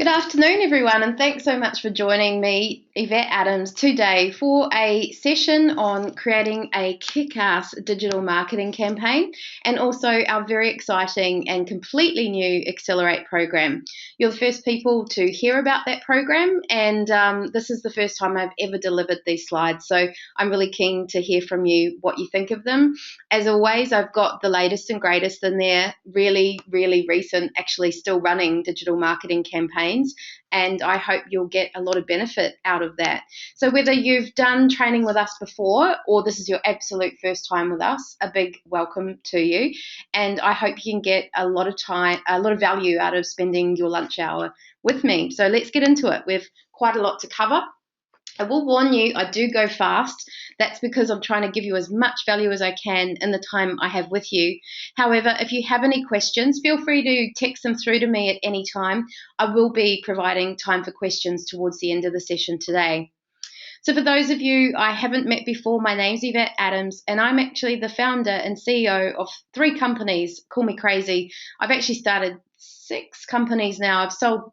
Good afternoon, everyone, and thanks so much for joining me, Yvette Adams, today for a session on creating a kick-ass digital marketing campaign and also our very exciting and completely new Accelerate program. You're the first people to hear about that program, and this is the first time I've ever delivered these slides, so I'm really keen to hear from you what you think of them. As always, I've got the latest and greatest in there, really, really recent, actually still running digital marketing campaigns. And I hope you'll get a lot of benefit out of that. So whether you've done training with us before or this is your absolute first time with us, a big welcome to you. And I hope you can get a lot of value out of spending your lunch hour with me. So let's get into it. We've quite a lot to cover. I will warn you, I do go fast. That's because I'm trying to give you as much value as I can in the time I have with you. However, if you have any questions, feel free to text them through to me at any time. I will be providing time for questions towards the end of the session today. So for those of you I haven't met before, my name's Yvette Adams, and I'm actually the founder and CEO of 3 companies. Call me crazy. I've actually started 6 companies now. I've sold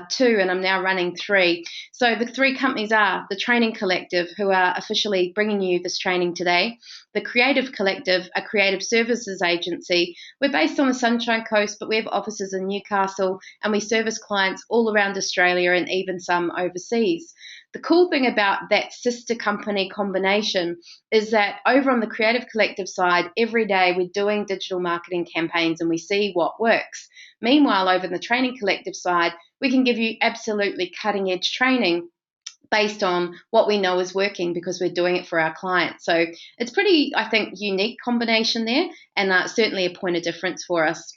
2 and I'm now running 3. So the 3 companies are the Training Collective, who are officially bringing you this training today, the Creative Collective, a creative services agency. We're based on the Sunshine Coast, but we have offices in Newcastle and we service clients all around Australia and even some overseas. The cool thing about that sister company combination is that over on the Creative Collective side, every day we're doing digital marketing campaigns and we see what works. Meanwhile, over on the Training Collective side, we can give you absolutely cutting edge training based on what we know is working because we're doing it for our clients. So it's pretty, I think, unique combination there and certainly a point of difference for us.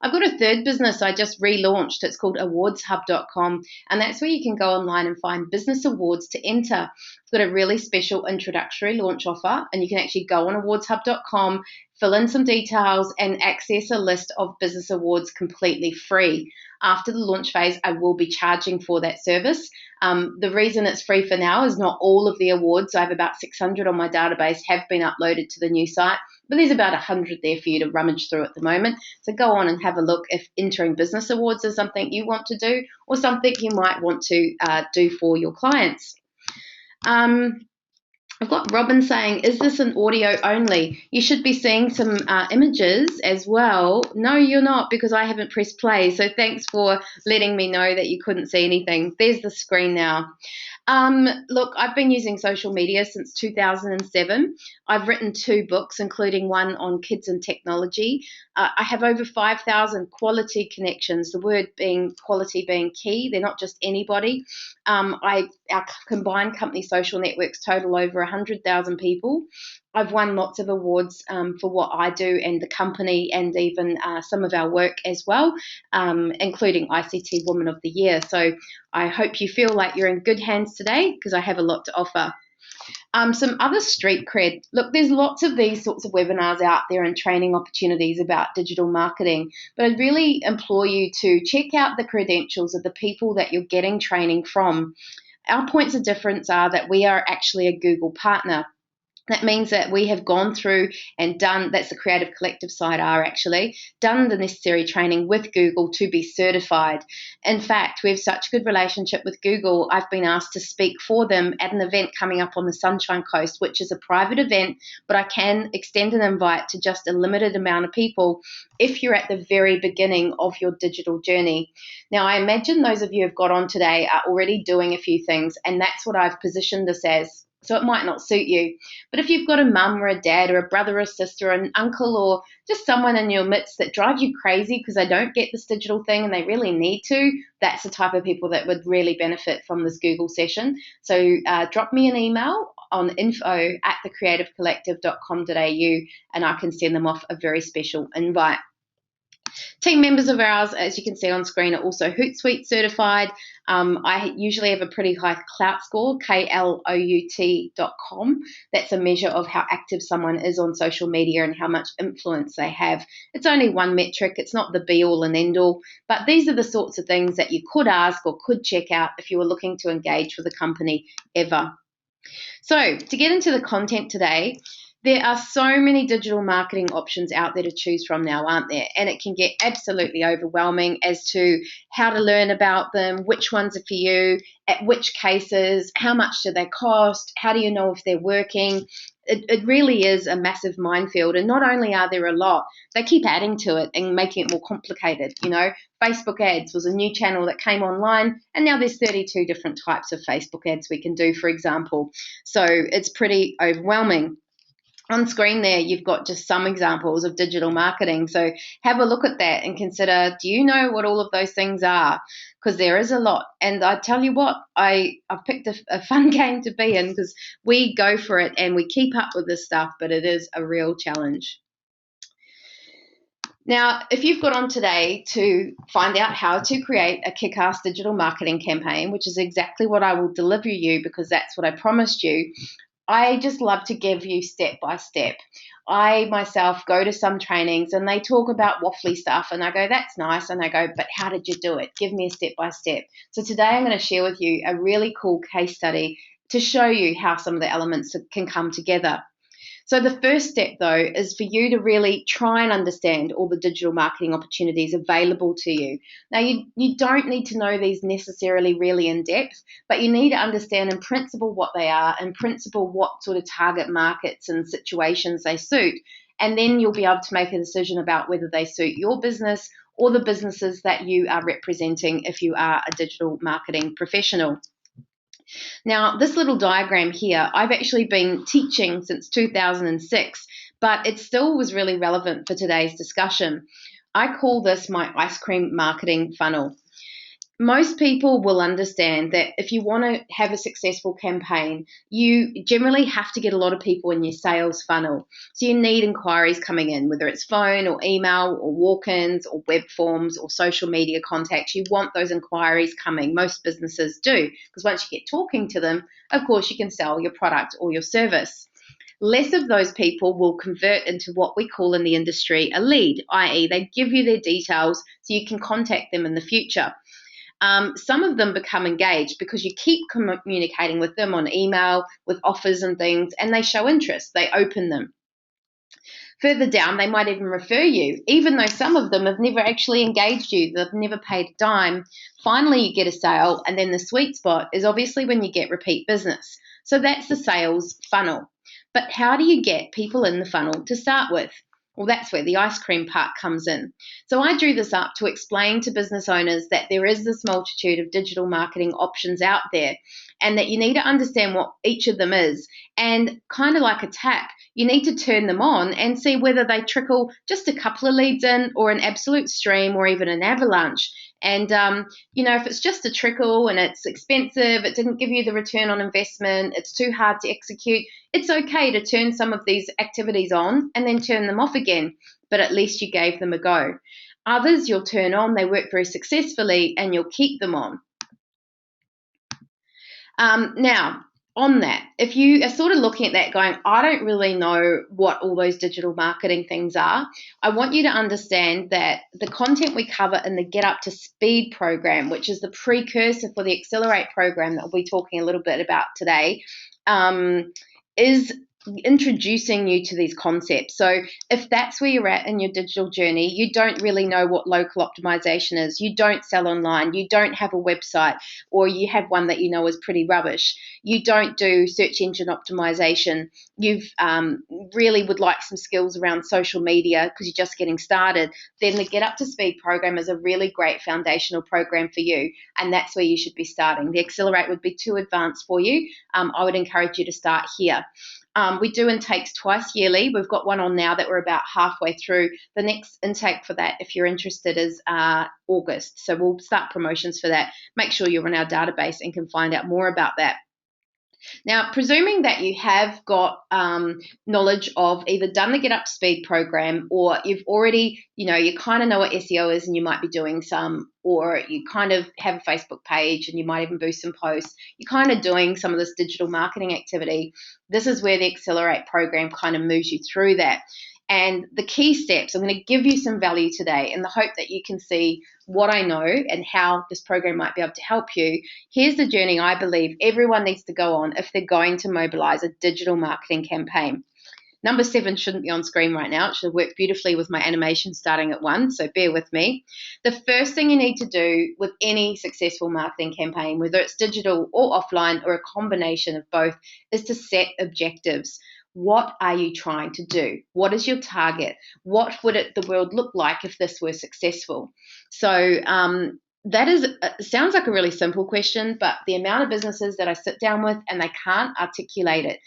I've got a third business I just relaunched. It's called awardshub.com, and that's where you can go online and find business awards to enter. I've got a really special introductory launch offer, and you can actually go on awardshub.com, fill in some details, and access a list of business awards completely free. After the launch phase, I will be charging for that service. The reason it's free for now is not all of the awards. I have about 600 on my database have been uploaded to the new site, but there's about 100 there for you to rummage through at the moment. So go on and have a look if entering business awards is something you want to do or something you might want to do for your clients. I've got Robin saying, is this an audio only? You should be seeing some images as well. No, you're not, because I haven't pressed play. So thanks for letting me know that you couldn't see anything. There's the screen now. Look, I've been using social media since 2007. I've written 2 books, including one on kids and technology. I have over 5,000 quality connections, the word being quality being key. They're not just anybody. Our combined company social networks total over 100,000 people. I've won lots of awards for what I do and the company and even some of our work as well, including ICT Woman of the Year. So I hope you feel like you're in good hands today because I have a lot to offer. Some other street cred. Look, there's lots of these sorts of webinars out there and training opportunities about digital marketing, but I'd really implore you to check out the credentials of the people that you're getting training from. Our points of difference are that we are actually a Google partner. That means that we have gone through and done, that's the Creative Collective side done the necessary training with Google to be certified. In fact, we have such a good relationship with Google, I've been asked to speak for them at an event coming up on the Sunshine Coast, which is a private event, but I can extend an invite to just a limited amount of people if you're at the very beginning of your digital journey. Now, I imagine those of you who have got on today are already doing a few things, and that's what I've positioned this as. So it might not suit you. But if you've got a mum or a dad or a brother or a sister or an uncle or just someone in your midst that drives you crazy because they don't get this digital thing and they really need to, that's the type of people that would really benefit from this Google session. So drop me an email on info@thecreativecollective.com.au and I can send them off a very special invite. Team members of ours, as you can see on screen, are also Hootsuite certified. I usually have a pretty high Clout score, KLOUT.com. That's a measure of how active someone is on social media and how much influence they have. It's only one metric. It's not the be-all and end-all, but these are the sorts of things that you could ask or could check out if you were looking to engage with a company ever. So to get into the content today, There are so many digital marketing options out there to choose from now, aren't there? And it can get absolutely overwhelming as to how to learn about them, which ones are for you, at which cases, how much do they cost, how do you know if they're working? It really is a massive minefield. And not only are there a lot, they keep adding to it and making it more complicated. Facebook ads was a new channel that came online, and now there's 32 different types of Facebook ads we can do, for example. So it's pretty overwhelming. On screen there, you've got just some examples of digital marketing. So have a look at that and consider, do you know what all of those things are? Because there is a lot. And I tell you what, I've picked a fun game to be in, because we go for it and we keep up with this stuff, but it is a real challenge. Now, if you've got on today to find out how to create a kick-ass digital marketing campaign, which is exactly what I will deliver you because that's what I promised you, I just love to give you step by step. I myself go to some trainings and they talk about waffly stuff and I go, that's nice. And I go, but how did you do it? Give me a step by step. So today I'm going to share with you a really cool case study to show you how some of the elements can come together. So the first step, though, is for you to really try and understand all the digital marketing opportunities available to you. Now, you don't need to know these necessarily really in depth, but you need to understand in principle what they are, in principle what sort of target markets and situations they suit, and then you'll be able to make a decision about whether they suit your business or the businesses that you are representing if you are a digital marketing professional. Now, this little diagram here, I've actually been teaching since 2006, but it still was really relevant for today's discussion. I call this my ice cream marketing funnel. Most people will understand that if you want to have a successful campaign, you generally have to get a lot of people in your sales funnel. So you need inquiries coming in, whether it's phone or email or walk-ins or web forms or social media contacts. You want those inquiries coming. Most businesses do, because once you get talking to them, of course, you can sell your product or your service. Less of those people will convert into what we call in the industry a lead, i.e. they give you their details so you can contact them in the future. Some of them become engaged because you keep communicating with them on email, with offers and things, and they show interest. They open them. Further down, they might even refer you, even though some of them have never actually engaged you. They've never paid a dime. Finally, you get a sale, and then the sweet spot is obviously when you get repeat business. So that's the sales funnel. But how do you get people in the funnel to start with? Well, that's where the ice cream part comes in. So I drew this up to explain to business owners that there is this multitude of digital marketing options out there and that you need to understand what each of them is. And kind of like a tap, you need to turn them on and see whether they trickle just a couple of leads in or an absolute stream or even an avalanche. And, if it's just a trickle and it's expensive, it didn't give you the return on investment, it's too hard to execute, it's okay to turn some of these activities on and then turn them off again, but at least you gave them a go. Others you'll turn on, they work very successfully, and you'll keep them on. Now, on that, if you are sort of looking at that going, I don't really know what all those digital marketing things are, I want you to understand that the content we cover in the Get Up to Speed program, which is the precursor for the Accelerate program that we'll be talking a little bit about today, is introducing you to these concepts. So if that's where you're at in your digital journey, you don't really know what local optimization is, you don't sell online, you don't have a website, or you have one that you know is pretty rubbish, you don't do search engine optimization, you've really would like some skills around social media because you're just getting started, then the Get Up to Speed program is a really great foundational program for you, and that's where you should be starting. The Accelerate would be too advanced for you. I would encourage you to start here. We do intakes twice yearly. We've got one on now that we're about halfway through. The next intake for that, if you're interested, is August. So we'll start promotions for that. Make sure you're in our database and can find out more about that. Now, presuming that you have got knowledge of either done the Get Up to Speed program, or you've already, you kind of know what SEO is and you might be doing some, or you kind of have a Facebook page and you might even boost some posts, you're kind of doing some of this digital marketing activity, this is where the Accelerate program kind of moves you through that. And the key steps, I'm going to give you some value today in the hope that you can see what I know and how this program might be able to help you. Here's the journey I believe everyone needs to go on if they're going to mobilize a digital marketing campaign. Number 7 shouldn't be on screen right now. It should work beautifully with my animation starting at 1, so bear with me. The first thing you need to do with any successful marketing campaign, whether it's digital or offline or a combination of both, is to set objectives. What are you trying to do? What is your target? What would the world look like if this were successful? So that sounds like a really simple question, but the amount of businesses that I sit down with and they can't articulate it,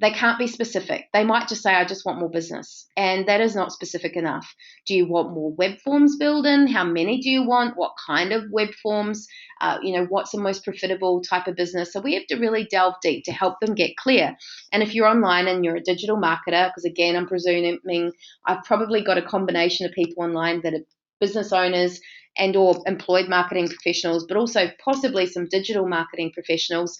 they can't be specific. They might just say, I just want more business. And that is not specific enough. Do you want more web forms built in? How many do you want? What kind of web forms? What's the most profitable type of business? So we have to really delve deep to help them get clear. And if you're online and you're a digital marketer, because again, I'm presuming I've probably got a combination of people online that are business owners and or employed marketing professionals, but also possibly some digital marketing professionals.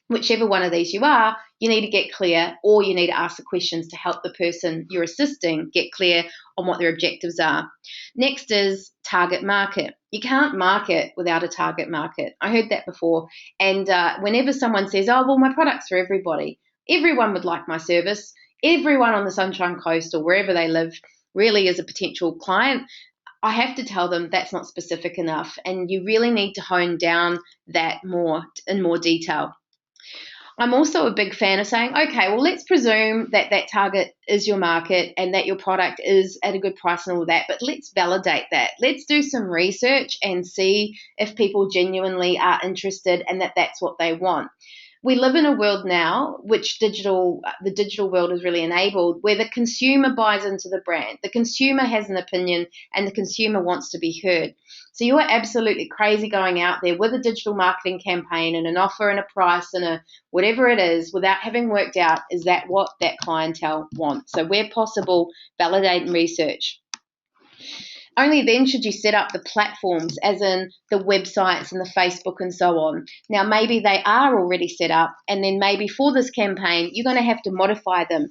Whichever one of these you are, you need to get clear, or you need to ask the questions to help the person you're assisting get clear on what their objectives are. Next is target market. You can't market without a target market. I heard that before. And whenever someone says, oh, well, my product's for everybody, everyone would like my service. Everyone on the Sunshine Coast or wherever they live really is a potential client. I have to tell them that's not specific enough. And you really need to hone down that in more detail. I'm also a big fan of saying, okay, well, let's presume that that target is your market and that your product is at a good price and all that, but let's validate that. Let's do some research and see if people genuinely are interested and that that's what they want. We live in a world now, which the digital world has really enabled, where the consumer buys into the brand. The consumer has an opinion and the consumer wants to be heard. So you are absolutely crazy going out there with a digital marketing campaign and an offer and a price and a whatever it is without having worked out, is that what that clientele wants? So where possible, validate and research. Only then should you set up the platforms, as in the websites and the Facebook and so on. Now, maybe they are already set up, and then maybe for this campaign, you're going to have to modify them.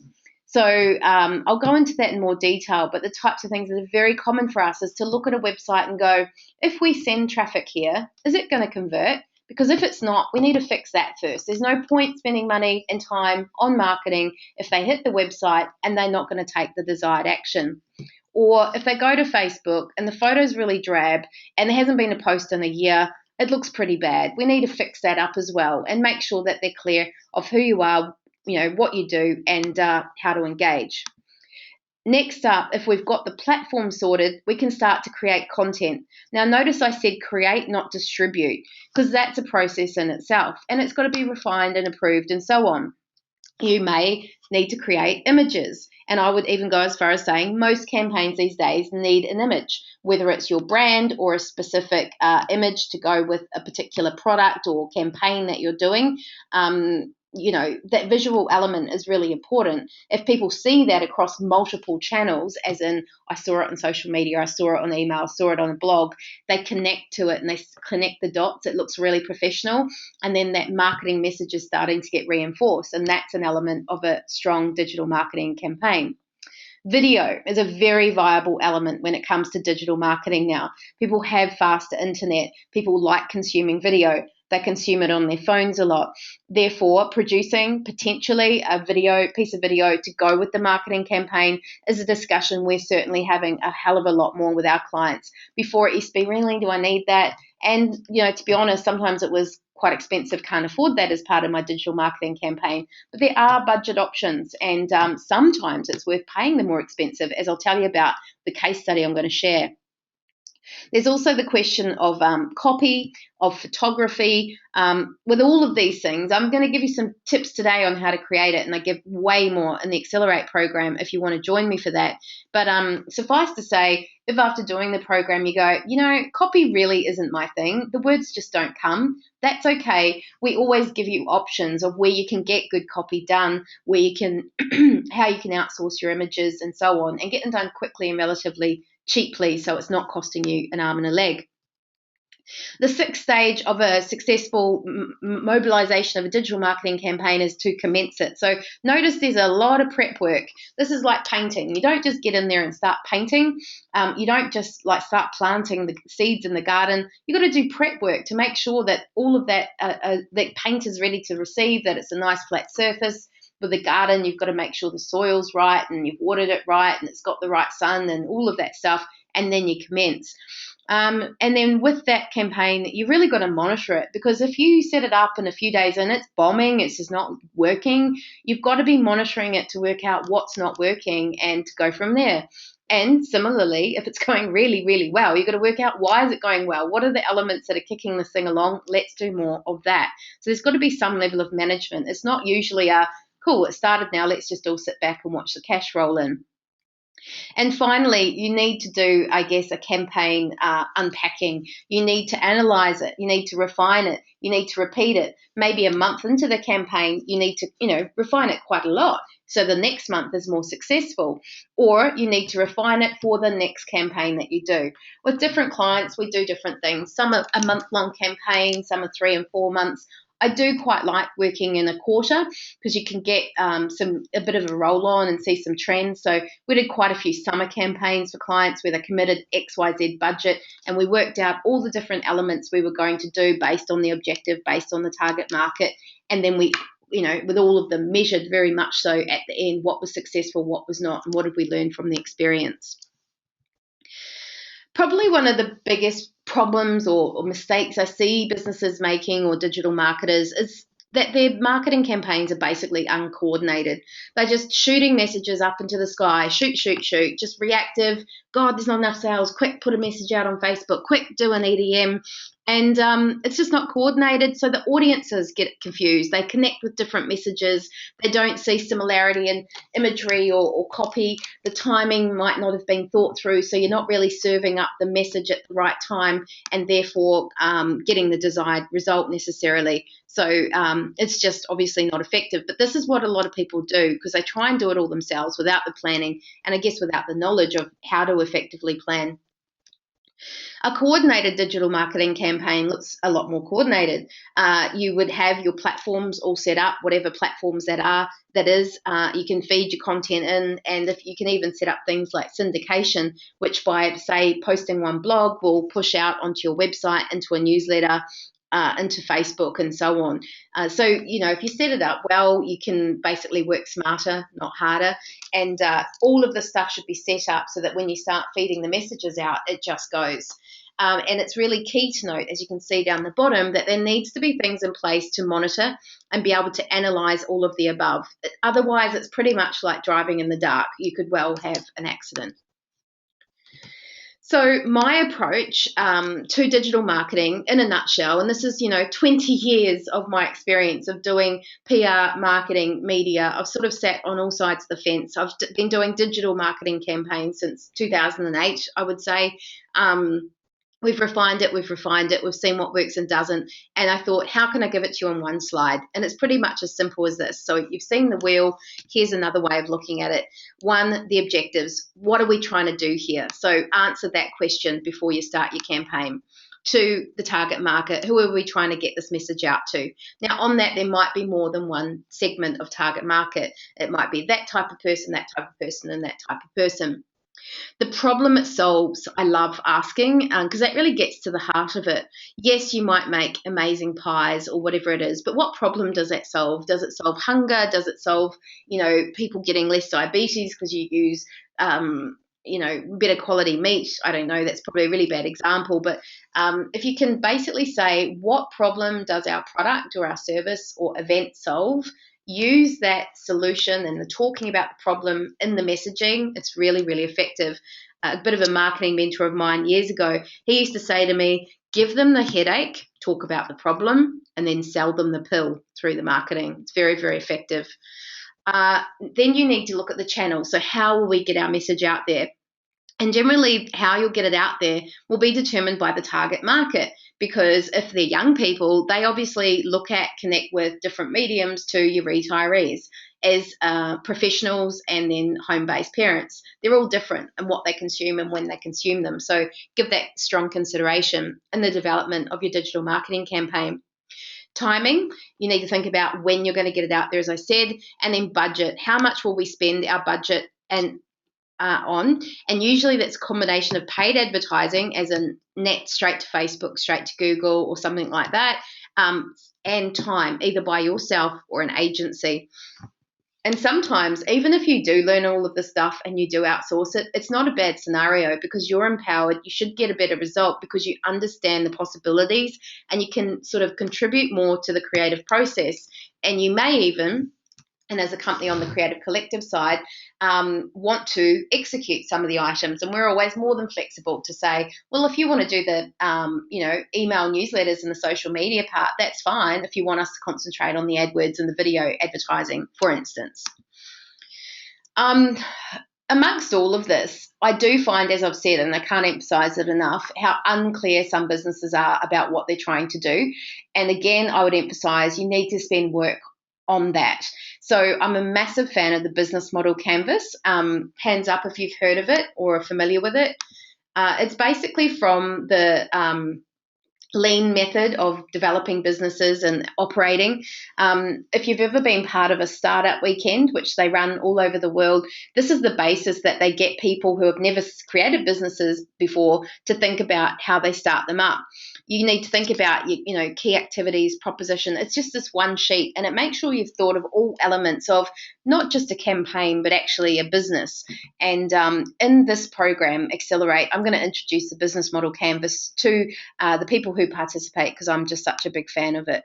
So I'll go into that in more detail, but the types of things that are very common for us is to look at a website and go, if we send traffic here, is it going to convert? Because if it's not, we need to fix that first. There's no point spending money and time on marketing if they hit the website and they're not going to take the desired action. Or if they go to Facebook and the photo's really drab and there hasn't been a post in a year, it looks pretty bad. We need to fix that up as well and make sure that they're clear of who you are, what you do and how to engage. Next up, if we've got the platform sorted, we can start to create content. Now, notice I said create, not distribute, because that's a process in itself and it's got to be refined and approved and so on. You may need to create images. And I would even go as far as saying most campaigns these days need an image, whether it's your brand or a specific image to go with a particular product or campaign that you're doing. That visual element is really important. If people see that across multiple channels, as in I saw it on social media, I saw it on email, saw it on a blog, they connect to it and they connect the dots. It looks really professional. And then that marketing message is starting to get reinforced. And that's an element of a strong digital marketing campaign. Video is a very viable element when it comes to digital marketing now. People have faster internet. People like consuming video. They consume it on their phones a lot. Therefore, producing potentially a piece of video to go with the marketing campaign is a discussion we're certainly having a hell of a lot more with our clients. Before it used to be, really, do I need that? And, to be honest, sometimes it was quite expensive, can't afford that as part of my digital marketing campaign. But there are budget options, and sometimes it's worth paying the more expensive, as I'll tell you about the case study I'm going to share. There's also the question of copy, of photography. With all of these things, I'm going to give you some tips today on how to create it, and I give way more in the Accelerate program if you want to join me for that. But suffice to say, if after doing the program you go, copy really isn't my thing, the words just don't come, that's okay. We always give you options of where you can get good copy done, where you can, how you can outsource your images and so on, and get them done quickly and relatively cheaply so it's not costing you an arm and a leg. The sixth stage of a successful mobilization of a digital marketing campaign is to commence it. So notice there's a lot of prep work. This is like painting. You don't just get in there and start painting. You don't just start planting the seeds in the garden. You've got to do prep work to make sure that all of that paint is ready to receive, that it's a nice flat surface. with a garden, you've got to make sure the soil's right and you've watered it right and it's got the right sun and all of that stuff, and then you commence. And then with that campaign, you really got to monitor it, because if you set it up in a few days and it's bombing, it's just not working, you've got to be monitoring it to work out what's not working and to go from there. And similarly, if it's going really, really well, you've got to work out, why is it going well? What are the elements that are kicking this thing along? Let's do more of that. So there's got to be some level of management. It's not usually a, cool, it started now, let's just all sit back and watch the cash roll in. And finally, you need to do, I guess, a campaign unpacking. You need to analyze it. You need to refine it. You need to repeat it. Maybe a month into the campaign, you need to, refine it quite a lot, so the next month is more successful. Or you need to refine it for the next campaign that you do. With different clients, we do different things. Some are a month-long campaign, some are 3 and 4 months. I do quite like working in a quarter, because you can get a bit of a roll on and see some trends. So we did quite a few summer campaigns for clients where they committed XYZ budget, and we worked out all the different elements we were going to do based on the objective, based on the target market. And then we, with all of them measured very much so at the end, what was successful, what was not, and what did we learn from the experience. Probably one of the biggest problems or mistakes I see businesses making, or digital marketers, is that their marketing campaigns are basically uncoordinated. They're just shooting messages up into the sky, shoot, just reactive. God, there's not enough sales. Quick, put a message out on Facebook. Quick, do an EDM. And it's just not coordinated, so the audiences get confused. They connect with different messages. They don't see similarity in imagery or copy. The timing might not have been thought through, so you're not really serving up the message at the right time, and therefore getting the desired result necessarily. So it's just obviously not effective. But this is what a lot of people do, because they try and do it all themselves without the planning, and I guess without the knowledge of how to effectively plan. A coordinated digital marketing campaign looks a lot more coordinated. You would have your platforms all set up, whatever platforms that is. You can feed your content in, and if you can even set up things like syndication, which by, say, posting one blog will push out onto your website, into a newsletter, into Facebook, and so on. So, if you set it up well, you can basically work smarter, not harder. And all of the stuff should be set up so that when you start feeding the messages out, it just goes. And it's really key to note, as you can see down the bottom, that there needs to be things in place to monitor and be able to analyze all of the above. Otherwise, it's pretty much like driving in the dark. You could well have an accident. So my approach to digital marketing in a nutshell, and this is, 20 years of my experience of doing PR, marketing, media. I've sort of sat on all sides of the fence. I've been doing digital marketing campaigns since 2008, I would say. We've refined it, we've seen what works and doesn't, and I thought, how can I give it to you on one slide? And it's pretty much as simple as this. So you've seen the wheel, here's another way of looking at it. 1, the objectives. What are we trying to do here? So answer that question before you start your campaign. 2, the target market. Who are we trying to get this message out to? Now, on that, there might be more than one segment of target market. It might be that type of person, that type of person, and that type of person. The problem it solves, I love asking, because that really gets to the heart of it. Yes, you might make amazing pies or whatever it is, but what problem does that solve? Does it solve hunger? Does it solve, people getting less diabetes because you use, better quality meat? I don't know, that's probably a really bad example, but if you can basically say, what problem does our product or our service or event solve? Use that solution and the talking about the problem in the messaging. It's really, really effective. A bit of a marketing mentor of mine years ago, he used to say to me, give them the headache, talk about the problem, and then sell them the pill through the marketing. It's very, very effective. Then you need to look at the channel. So how will we get our message out there? And generally, how you'll get it out there will be determined by the target market, because if they're young people, they obviously connect with different mediums to your retirees. As professionals and then home-based parents, they're all different in what they consume and when they consume them. So give that strong consideration in the development of your digital marketing campaign. Timing, you need to think about when you're going to get it out there, as I said, and then budget. How much will we spend our budget on? And usually that's a combination of paid advertising, as in net straight to Facebook, straight to Google or something like that, and time, either by yourself or an agency. And sometimes, even if you do learn all of the stuff and you do outsource it, it's not a bad scenario because you're empowered. You should get a better result because you understand the possibilities and you can sort of contribute more to the creative process. And you may even, and as a company on the Creative Collective side, want to execute some of the items. And we're always more than flexible to say, well, if you want to do the, email newsletters and the social media part, that's fine if you want us to concentrate on the AdWords and the video advertising, for instance. Amongst all of this, I do find, as I've said, and I can't emphasize it enough, how unclear some businesses are about what they're trying to do. And again, I would emphasize you need to spend work on that. So I'm a massive fan of the business model canvas. Hands up if you've heard of it or are familiar with it. It's basically from the lean method of developing businesses and operating. If you've ever been part of a startup weekend, which they run all over the world, this is the basis that they get people who have never created businesses before to think about how they start them up. You need to think about, key activities, proposition. It's just this one sheet, and it makes sure you've thought of all elements of not just a campaign, but actually a business. And in this program, Accelerate, I'm going to introduce the business model canvas to the people who participate because I'm just such a big fan of it.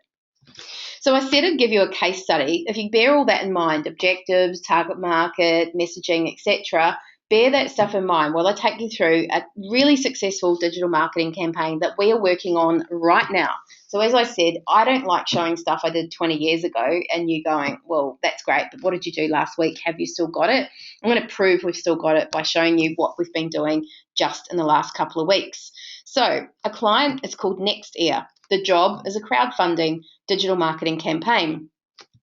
So I said I'd give you a case study. If you bear all that in mind, objectives, target market, messaging, etc., bear that stuff in mind while I take you through a really successful digital marketing campaign that we are working on right now. So as I said, I don't like showing stuff I did 20 years ago and you going, well, that's great, but what did you do last week? Have you still got it? I'm going to prove we've still got it by showing you what we've been doing just in the last couple of weeks. So a client is called Next Ear. The job is a crowdfunding digital marketing campaign.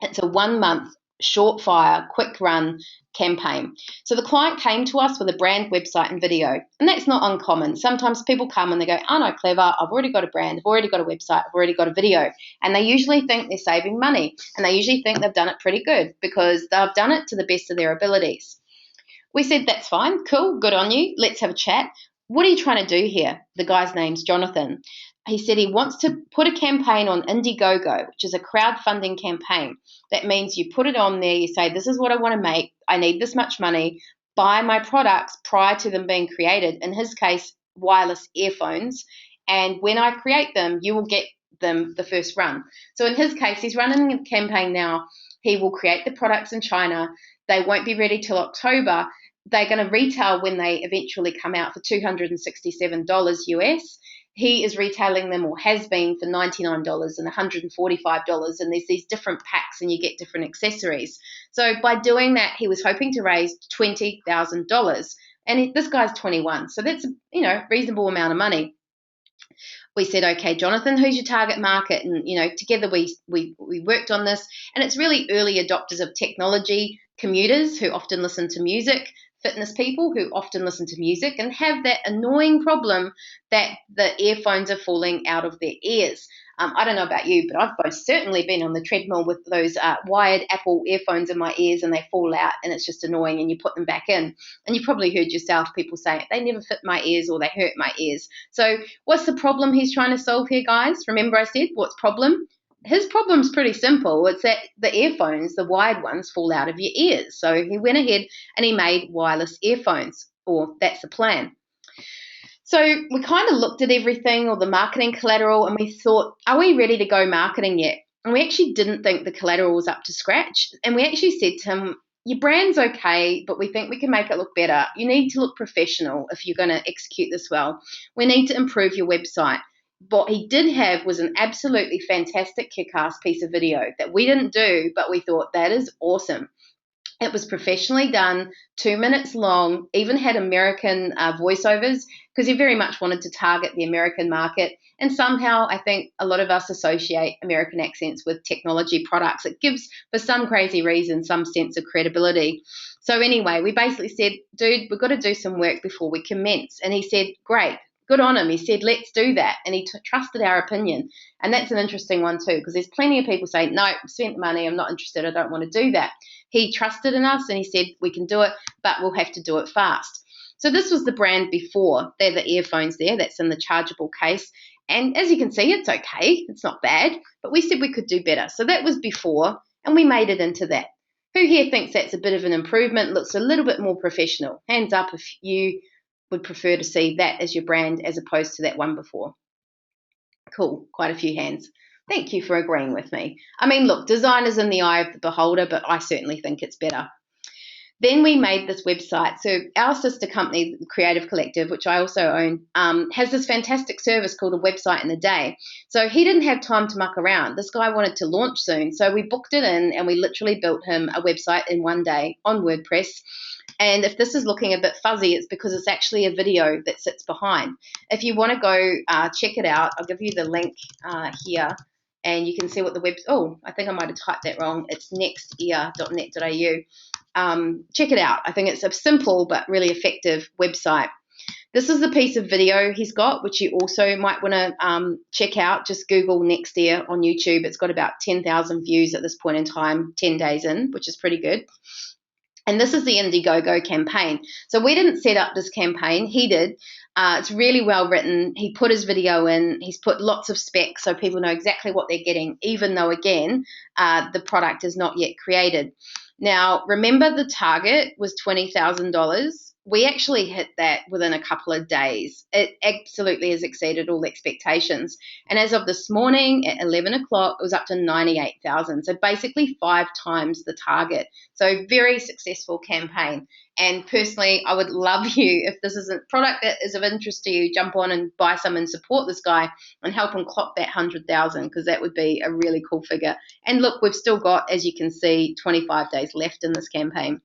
It's a 1 month short fire, quick run campaign. So the client came to us with a brand website and video, and that's not uncommon. Sometimes people come and they go, oh no, clever, I've already got a brand, I've already got a website, I've already got a video, and they usually think they're saving money, and they usually think they've done it pretty good because they've done it to the best of their abilities. We said, that's fine, cool, good on you, let's have a chat. What are you trying to do here? The guy's name's Jonathan. He said he wants to put a campaign on Indiegogo, which is a crowdfunding campaign. That means you put it on there, you say, this is what I want to make, I need this much money, buy my products prior to them being created, in his case, wireless earphones, and when I create them, you will get them the first run. So in his case, he's running a campaign now. He will create the products in China. They won't be ready till October. They're going to retail when they eventually come out for $267 US. He is retailing them, or has been, for $99 and $145, and there's these different packs and you get different accessories. So by doing that, he was hoping to raise $20,000, and this guy's 21, so that's a reasonable amount of money. We said, okay, Jonathan, who's your target market? And together we worked on this, and it's really early adopters of technology, commuters who often listen to music, fitness people who often listen to music and have that annoying problem that the earphones are falling out of their ears. I don't know about you, but I've most certainly been on the treadmill with those wired Apple earphones in my ears and they fall out and it's just annoying, and you put them back in. And you probably heard yourself people say, they never fit my ears or they hurt my ears. So what's the problem he's trying to solve here, guys? Remember I said, what's problem? His problem's pretty simple. It's that the earphones, the wired ones, fall out of your ears. So he went ahead and he made wireless earphones, or that's the plan. So we kind of looked at everything, or the marketing collateral, and we thought, are we ready to go marketing yet? And we actually didn't think the collateral was up to scratch. And we actually said to him, your brand's okay, but we think we can make it look better. You need to look professional if you're going to execute this well. We need to improve your website. What he did have was an absolutely fantastic kick-ass piece of video that we didn't do, but we thought that is awesome. It was professionally done, 2 minutes long, even had American voiceovers because he very much wanted to target the American market. And somehow I think a lot of us associate American accents with technology products. It gives, for some crazy reason, some sense of credibility. So anyway, we basically said, dude, we've got to do some work before we commence. And he said, great. Good on him. He said, let's do that. And he trusted our opinion. And that's an interesting one too, because there's plenty of people saying, no, I've spent the money, I'm not interested, I don't want to do that. He trusted in us and he said, we can do it, but we'll have to do it fast. So this was the brand before. They're the earphones there. That's in the chargeable case. And as you can see, it's okay. It's not bad. But we said we could do better. So that was before, and we made it into that. Who here thinks that's a bit of an improvement, looks a little bit more professional? Hands up if you would prefer to see that as your brand as opposed to that one before. Cool, quite a few hands. Thank you for agreeing with me. I mean, look, design is in the eye of the beholder, but I certainly think it's better. Then we made this website. So our sister company, Creative Collective, which I also own, has this fantastic service called a website in a day. So he didn't have time to muck around. This guy wanted to launch soon. So we booked it in and we literally built him a website in one day on WordPress. And if this is looking a bit fuzzy, it's because it's actually a video that sits behind. If you want to go check it out, I'll give you the link here. And you can see what the I think I might have typed that wrong. It's nextear.net.au. Check it out. I think it's a simple but really effective website. This is the piece of video he's got, which you also might want to check out. Just Google Nextear on YouTube. It's got about 10,000 views at this point in time, 10 days in, which is pretty good. And this is the Indiegogo campaign. So we didn't set up this campaign. He did. It's really well written. He put his video in. He's put lots of specs so people know exactly what they're getting, even though, again, the product is not yet created. Now, remember the target was $20,000. We actually hit that within a couple of days. It absolutely has exceeded all expectations. And as of this morning at 11 o'clock, it was up to 98,000. So basically 5 times the target. So very successful campaign. And personally, I would love you, if this is a product that is of interest to you, jump on and buy some and support this guy and help him clock that 100,000, because that would be a really cool figure. And look, we've still got, as you can see, 25 days left in this campaign.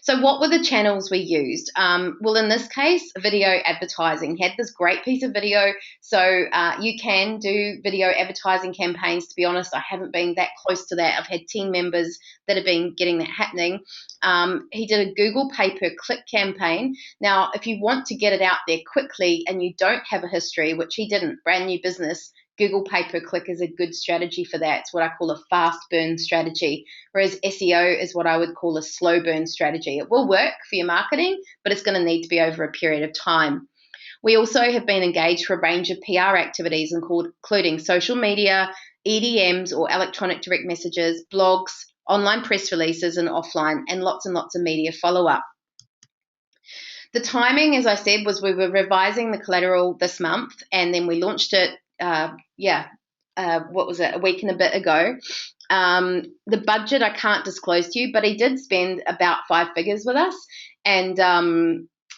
So what were the channels we used? Well, in this case, video advertising. He had this great piece of video. So you can do video advertising campaigns. To be honest, I haven't been that close to that. I've had team members that have been getting that happening. He did a Google pay-per-click campaign. Now, if you want to get it out there quickly and you don't have a history, which he didn't, brand new business, Google pay-per-click is a good strategy for that. It's what I call a fast burn strategy, whereas SEO is what I would call a slow burn strategy. It will work for your marketing, but it's going to need to be over a period of time. We also have been engaged for a range of PR activities, including social media, EDMs or electronic direct messages, blogs, online press releases and offline, and lots of media follow-up. The timing, as I said, was we were revising the collateral this month, and then we launched it a week and a bit ago. The budget I can't disclose to you, but he did spend about 5 figures with us, and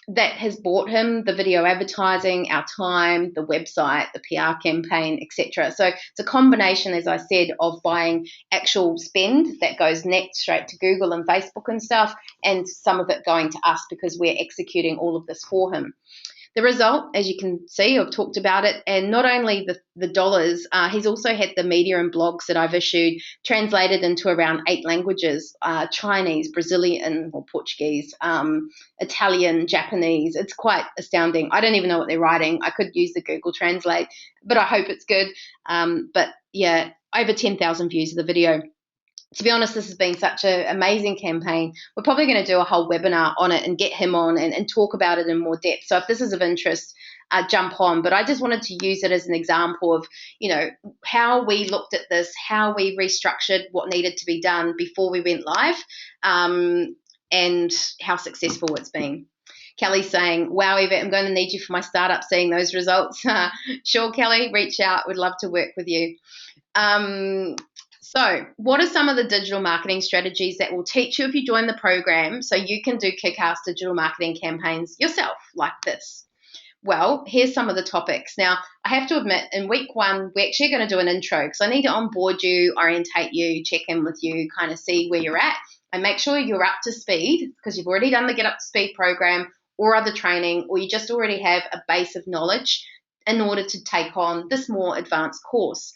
that has bought him the video advertising, our time, the website, the PR campaign, etc. So it's a combination, as I said, of buying actual spend that goes net straight to Google and Facebook and stuff, and some of it going to us because we're executing all of this for him. The result, as you can see, I've talked about it, and not only the dollars, he's also had the media and blogs that I've issued translated into around 8 languages, Chinese, Brazilian or Portuguese, Italian, Japanese. It's quite astounding. I don't even know what they're writing. I could use the Google Translate, but I hope it's good. But yeah, over 10,000 views of the video. To be honest, this has been such an amazing campaign. We're probably going to do a whole webinar on it and get him on and talk about it in more depth. So if this is of interest, jump on. But I just wanted to use it as an example of, how we looked at this, how we restructured what needed to be done before we went live, and how successful it's been. Kelly's saying, wow, Yvette, I'm going to need you for my startup seeing those results. Sure, Kelly, reach out. We'd love to work with you. So what are some of the digital marketing strategies that will teach you if you join the program so you can do kick-ass digital marketing campaigns yourself like this? Well, here's some of the topics. Now, I have to admit, in week 1, we're actually going to do an intro because I need to onboard you, orientate you, check in with you, kind of see where you're at and make sure you're up to speed, because you've already done the Get Up to Speed program or other training, or you just already have a base of knowledge in order to take on this more advanced course.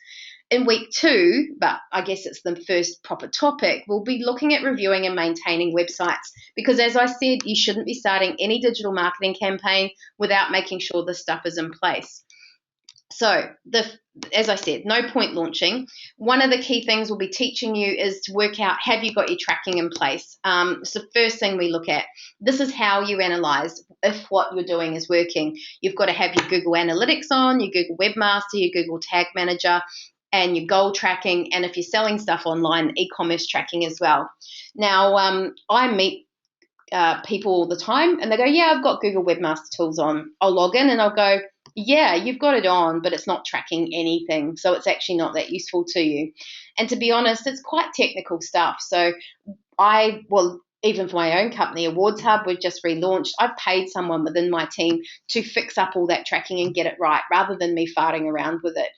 In week 2, but I guess it's the first proper topic, we'll be looking at reviewing and maintaining websites, because as I said, you shouldn't be starting any digital marketing campaign without making sure this stuff is in place. So, as I said, no point launching. One of the key things we'll be teaching you is to work out, have you got your tracking in place? It's the first thing we look at. This is how you analyze if what you're doing is working. You've got to have your Google Analytics on, your Google Webmaster, your Google Tag Manager, and your goal tracking, and if you're selling stuff online, e-commerce tracking as well. Now, I meet people all the time, and they go, yeah, I've got Google Webmaster Tools on. I'll log in and I'll go, yeah, you've got it on, but it's not tracking anything, so it's actually not that useful to you. And to be honest, it's quite technical stuff. So even for my own company, Awards Hub, we've just relaunched. I've paid someone within my team to fix up all that tracking and get it right, rather than me farting around with it.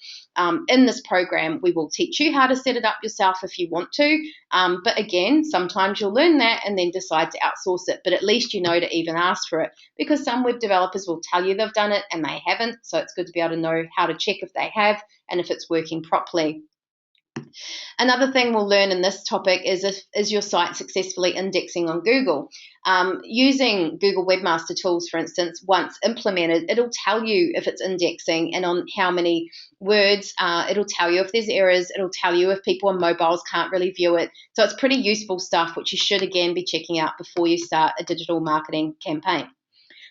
In this program, we will teach you how to set it up yourself if you want to. But again, sometimes you'll learn that and then decide to outsource it. But at least you know to even ask for it, because some web developers will tell you they've done it and they haven't. So it's good to be able to know how to check if they have and if it's working properly. Another thing we'll learn in this topic is your site successfully indexing on Google. Using Google Webmaster Tools, for instance, once implemented, it'll tell you if it's indexing and on how many words. It'll tell you if there's errors. It'll tell you if people on mobiles can't really view it. So it's pretty useful stuff, which you should, again, be checking out before you start a digital marketing campaign.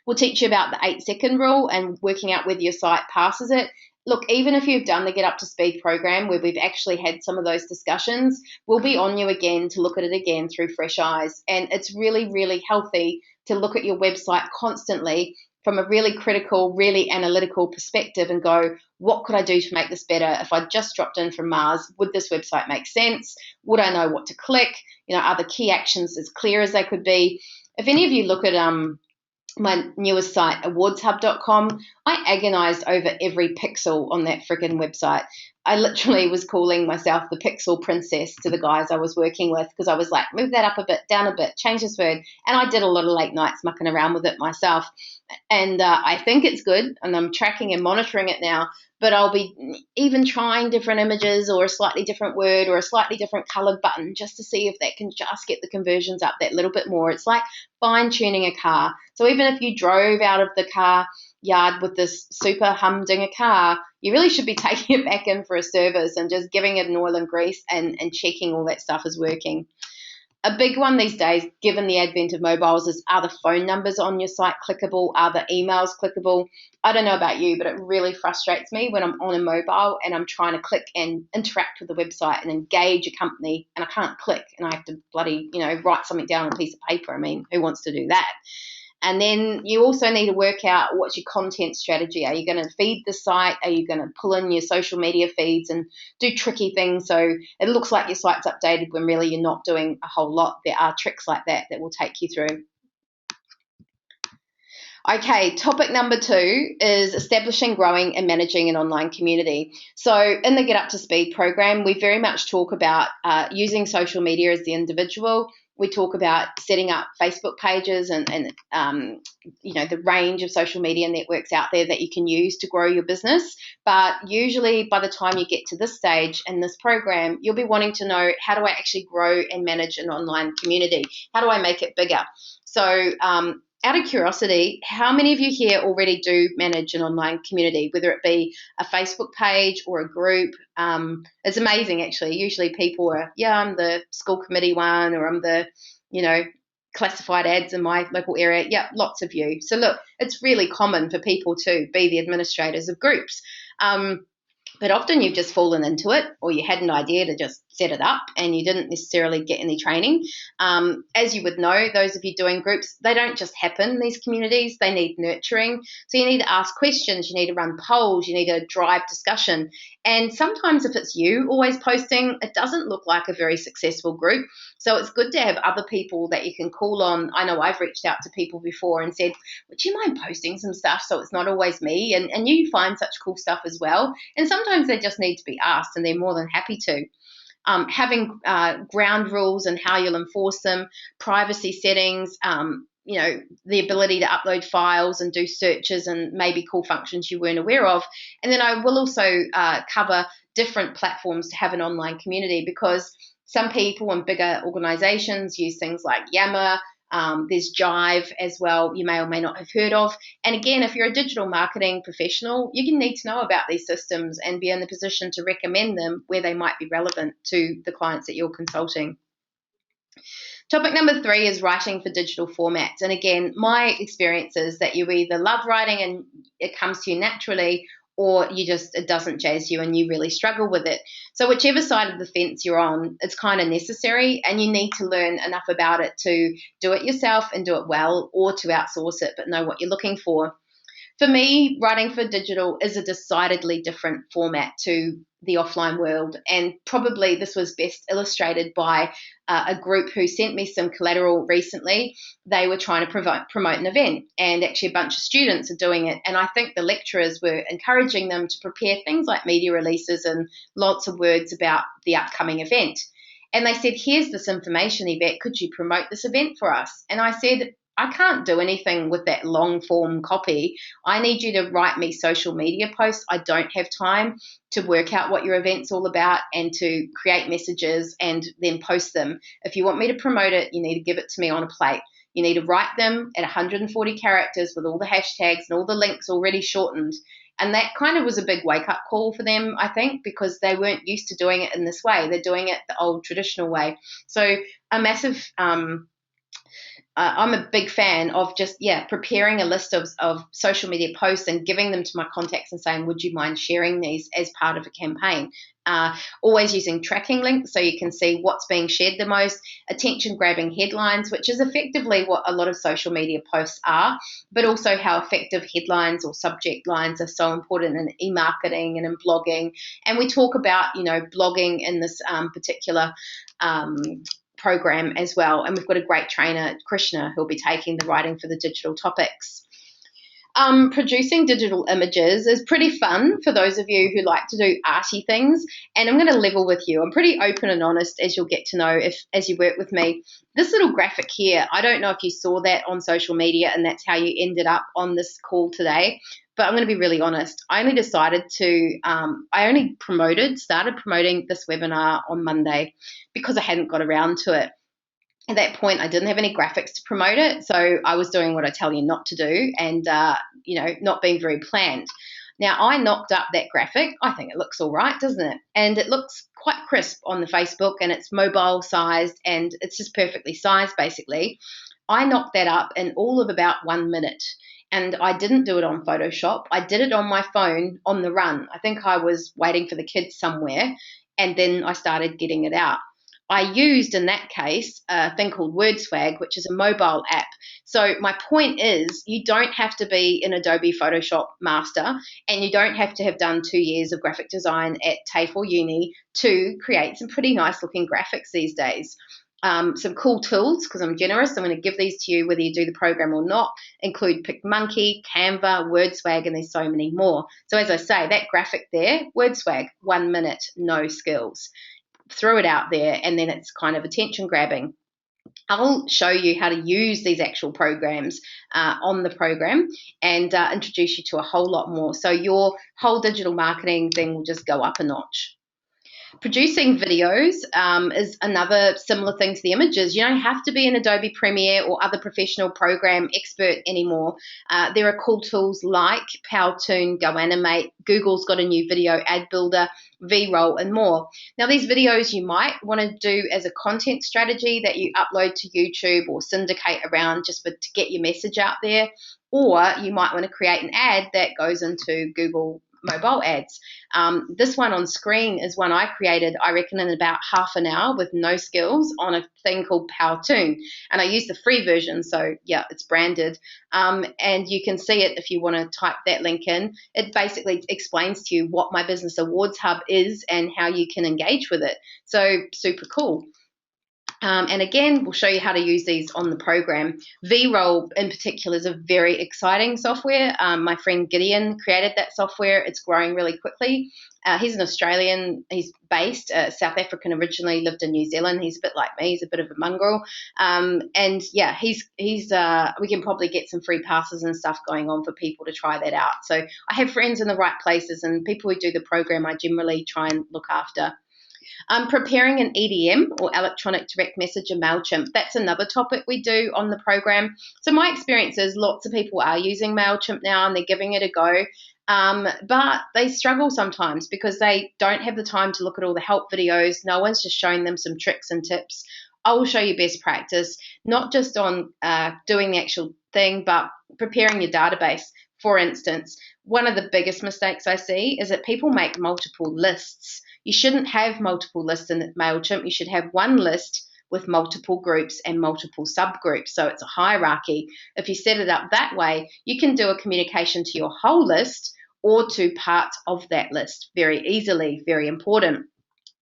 We'll teach you about the 8-second rule and working out whether your site passes it. Look, even if you've done the Get Up to Speed program where we've actually had some of those discussions, we'll be on you again to look at it again through fresh eyes. And it's really, really healthy to look at your website constantly from a really critical, really analytical perspective and go, what could I do to make this better? If I just dropped in from Mars, would this website make sense? Would I know what to click? Are the key actions as clear as they could be? If any of you look at my newest site, awardshub.com, I agonized over every pixel on that freaking website. I literally was calling myself the pixel princess to the guys I was working with, because I was like, move that up a bit, down a bit, change this word. And I did a lot of late nights mucking around with it myself. And I think it's good, and I'm tracking and monitoring it now, but I'll be even trying different images or a slightly different word or a slightly different colored button just to see if that can just get the conversions up that little bit more. It's like fine-tuning a car. So even if you drove out of the car yard with this super humdinger car, you really should be taking it back in for a service and just giving it an oil and grease and checking all that stuff is working. A big one these days, given the advent of mobiles, is, are the phone numbers on your site clickable? Are the emails clickable? I don't know about you, but it really frustrates me when I'm on a mobile and I'm trying to click and interact with the website and engage a company, and I can't click, and I have to bloody, write something down on a piece of paper. I mean, who wants to do that? And then you also need to work out what's your content strategy. Are you going to feed the site? Are you going to pull in your social media feeds and do tricky things so it looks like your site's updated when really you're not doing a whole lot? There are tricks like that we'll take you through. Okay, topic number 2 is establishing, growing, and managing an online community. So in the Get Up to Speed program, we very much talk about using social media as the individual. We talk about setting up Facebook pages and the range of social media networks out there that you can use to grow your business. But usually by the time you get to this stage in this program, you'll be wanting to know, how do I actually grow and manage an online community? How do I make it bigger? So out of curiosity, how many of you here already do manage an online community, whether it be a Facebook page or a group? It's amazing, actually. Usually people are, I'm the school committee one, or I'm the, classified ads in my local area. Yeah, lots of you. So look, it's really common for people to be the administrators of groups. But often you've just fallen into it, or you had an idea to just set it up and you didn't necessarily get any training. As you would know, those of you doing groups, they don't just happen, these communities. They need nurturing. So you need to ask questions. You need to run polls. You need to drive discussion. And sometimes if it's you always posting, it doesn't look like a very successful group. So it's good to have other people that you can call on. I know I've reached out to people before and said, would you mind posting some stuff so it's not always me? And you find such cool stuff as well. And sometimes they just need to be asked, and they're more than happy to. Having ground rules and how you'll enforce them, privacy settings, the ability to upload files and do searches and maybe cool functions you weren't aware of. And then I will also cover different platforms to have an online community, because some people in bigger organizations use things like Yammer. There's Jive as well, you may or may not have heard of. And again, if you're a digital marketing professional, you can need to know about these systems and be in the position to recommend them where they might be relevant to the clients that you're consulting. Topic number 3 is writing for digital formats. And again, my experience is that you either love writing and it comes to you naturally, or it doesn't jazz you and you really struggle with it. So whichever side of the fence you're on, it's kind of necessary, and you need to learn enough about it to do it yourself and do it well, or to outsource it but know what you're looking for. For me, writing for digital is a decidedly different format to the offline world. And probably this was best illustrated by a group who sent me some collateral recently. They were trying to promote an event, and actually a bunch of students are doing it. And I think the lecturers were encouraging them to prepare things like media releases and lots of words about the upcoming event. And they said, here's this information, Yvette, could you promote this event for us? And I said, I can't do anything with that long form copy. I need you to write me social media posts. I don't have time to work out what your event's all about and to create messages and then post them. If you want me to promote it, you need to give it to me on a plate. You need to write them at 140 characters with all the hashtags and all the links already shortened. And that kind of was a big wake-up call for them, I think, because they weren't used to doing it in this way. They're doing it the old traditional way. So a massive I'm a big fan of just, preparing a list of social media posts and giving them to my contacts and saying, would you mind sharing these as part of a campaign? Always using tracking links so you can see what's being shared the most, attention-grabbing headlines, which is effectively what a lot of social media posts are, but also how effective headlines or subject lines are so important in e-marketing and in blogging. And we talk about, blogging in this particular program as well, and we've got a great trainer, Krishna, who'll be taking the writing for the digital topics. Producing digital images is pretty fun for those of you who like to do arty things, and I'm going to level with you. I'm pretty open and honest, as you'll get to know as you work with me. This little graphic here, I don't know if you saw that on social media and that's how you ended up on this call today, but I'm going to be really honest. I only started promoting this webinar on Monday because I hadn't got around to it. At that point, I didn't have any graphics to promote it, so I was doing what I tell you not to do and, not being very planned. Now, I knocked up that graphic. I think it looks all right, doesn't it? And it looks quite crisp on the Facebook, and it's mobile sized, and it's just perfectly sized, basically. I knocked that up in all of about 1 minute, and I didn't do it on Photoshop. I did it on my phone on the run. I think I was waiting for the kids somewhere, and then I started getting it out. I used, in that case, a thing called WordSwag, which is a mobile app. So my point is, you don't have to be an Adobe Photoshop master, and you don't have to have done 2 years of graphic design at TAFE or uni to create some pretty nice looking graphics these days. Some cool tools, because I'm generous, I'm going to give these to you whether you do the program or not, include PicMonkey, Canva, WordSwag, and there's so many more. So as I say, that graphic there, WordSwag, 1 minute, no skills. Throw it out there, and then it's kind of attention grabbing. I'll show you how to use these actual programs on the program and introduce you to a whole lot more. So your whole digital marketing thing will just go up a notch. Producing videos is another similar thing to the images. You don't have to be an Adobe Premiere or other professional program expert anymore. There are cool tools like Powtoon, GoAnimate, Google's got a new video ad builder, V-Roll, and more. Now, these videos you might want to do as a content strategy that you upload to YouTube or syndicate around just to get your message out there, or you might want to create an ad that goes into Google mobile ads. This one on screen is one I created, I reckon, in about half an hour with no skills on a thing called Powtoon. And I use the free version, so yeah, it's branded. And you can see it if you want to type that link in. It basically explains to you what my Business Awards Hub is and how you can engage with it. So super cool. And again, we'll show you how to use these on the program. V-Roll in particular is a very exciting software. My friend Gideon created that software. It's growing really quickly. He's an Australian. He's based South African originally, lived in New Zealand. He's a bit like me. He's a bit of a mongrel. And yeah, we can probably get some free passes and stuff going on for people to try that out. So I have friends in the right places, and people who do the program I generally try and look after. Preparing an EDM, or electronic direct message, and MailChimp. That's another topic we do on the program. So my experience is lots of people are using MailChimp now and they're giving it a go, but they struggle sometimes because they don't have the time to look at all the help videos. No one's just showing them some tricks and tips. I will show you best practice, not just on doing the actual thing, but preparing your database. for instance, one of the biggest mistakes I see is that people make multiple lists. You shouldn't have multiple lists in MailChimp. You should have one list with multiple groups and multiple subgroups. So it's a hierarchy. If you set it up that way, you can do a communication to your whole list or to parts of that list very easily. Very important.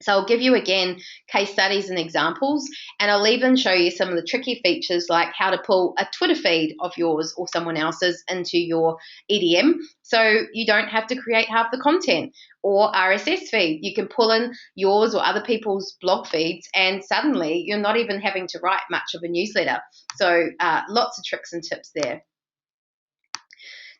So I'll give you again case studies and examples, and I'll even show you some of the tricky features like how to pull a Twitter feed of yours or someone else's into your EDM so you don't have to create half the content, or RSS feed. You can pull in yours or other people's blog feeds and suddenly you're not even having to write much of a newsletter. So lots of tricks and tips there.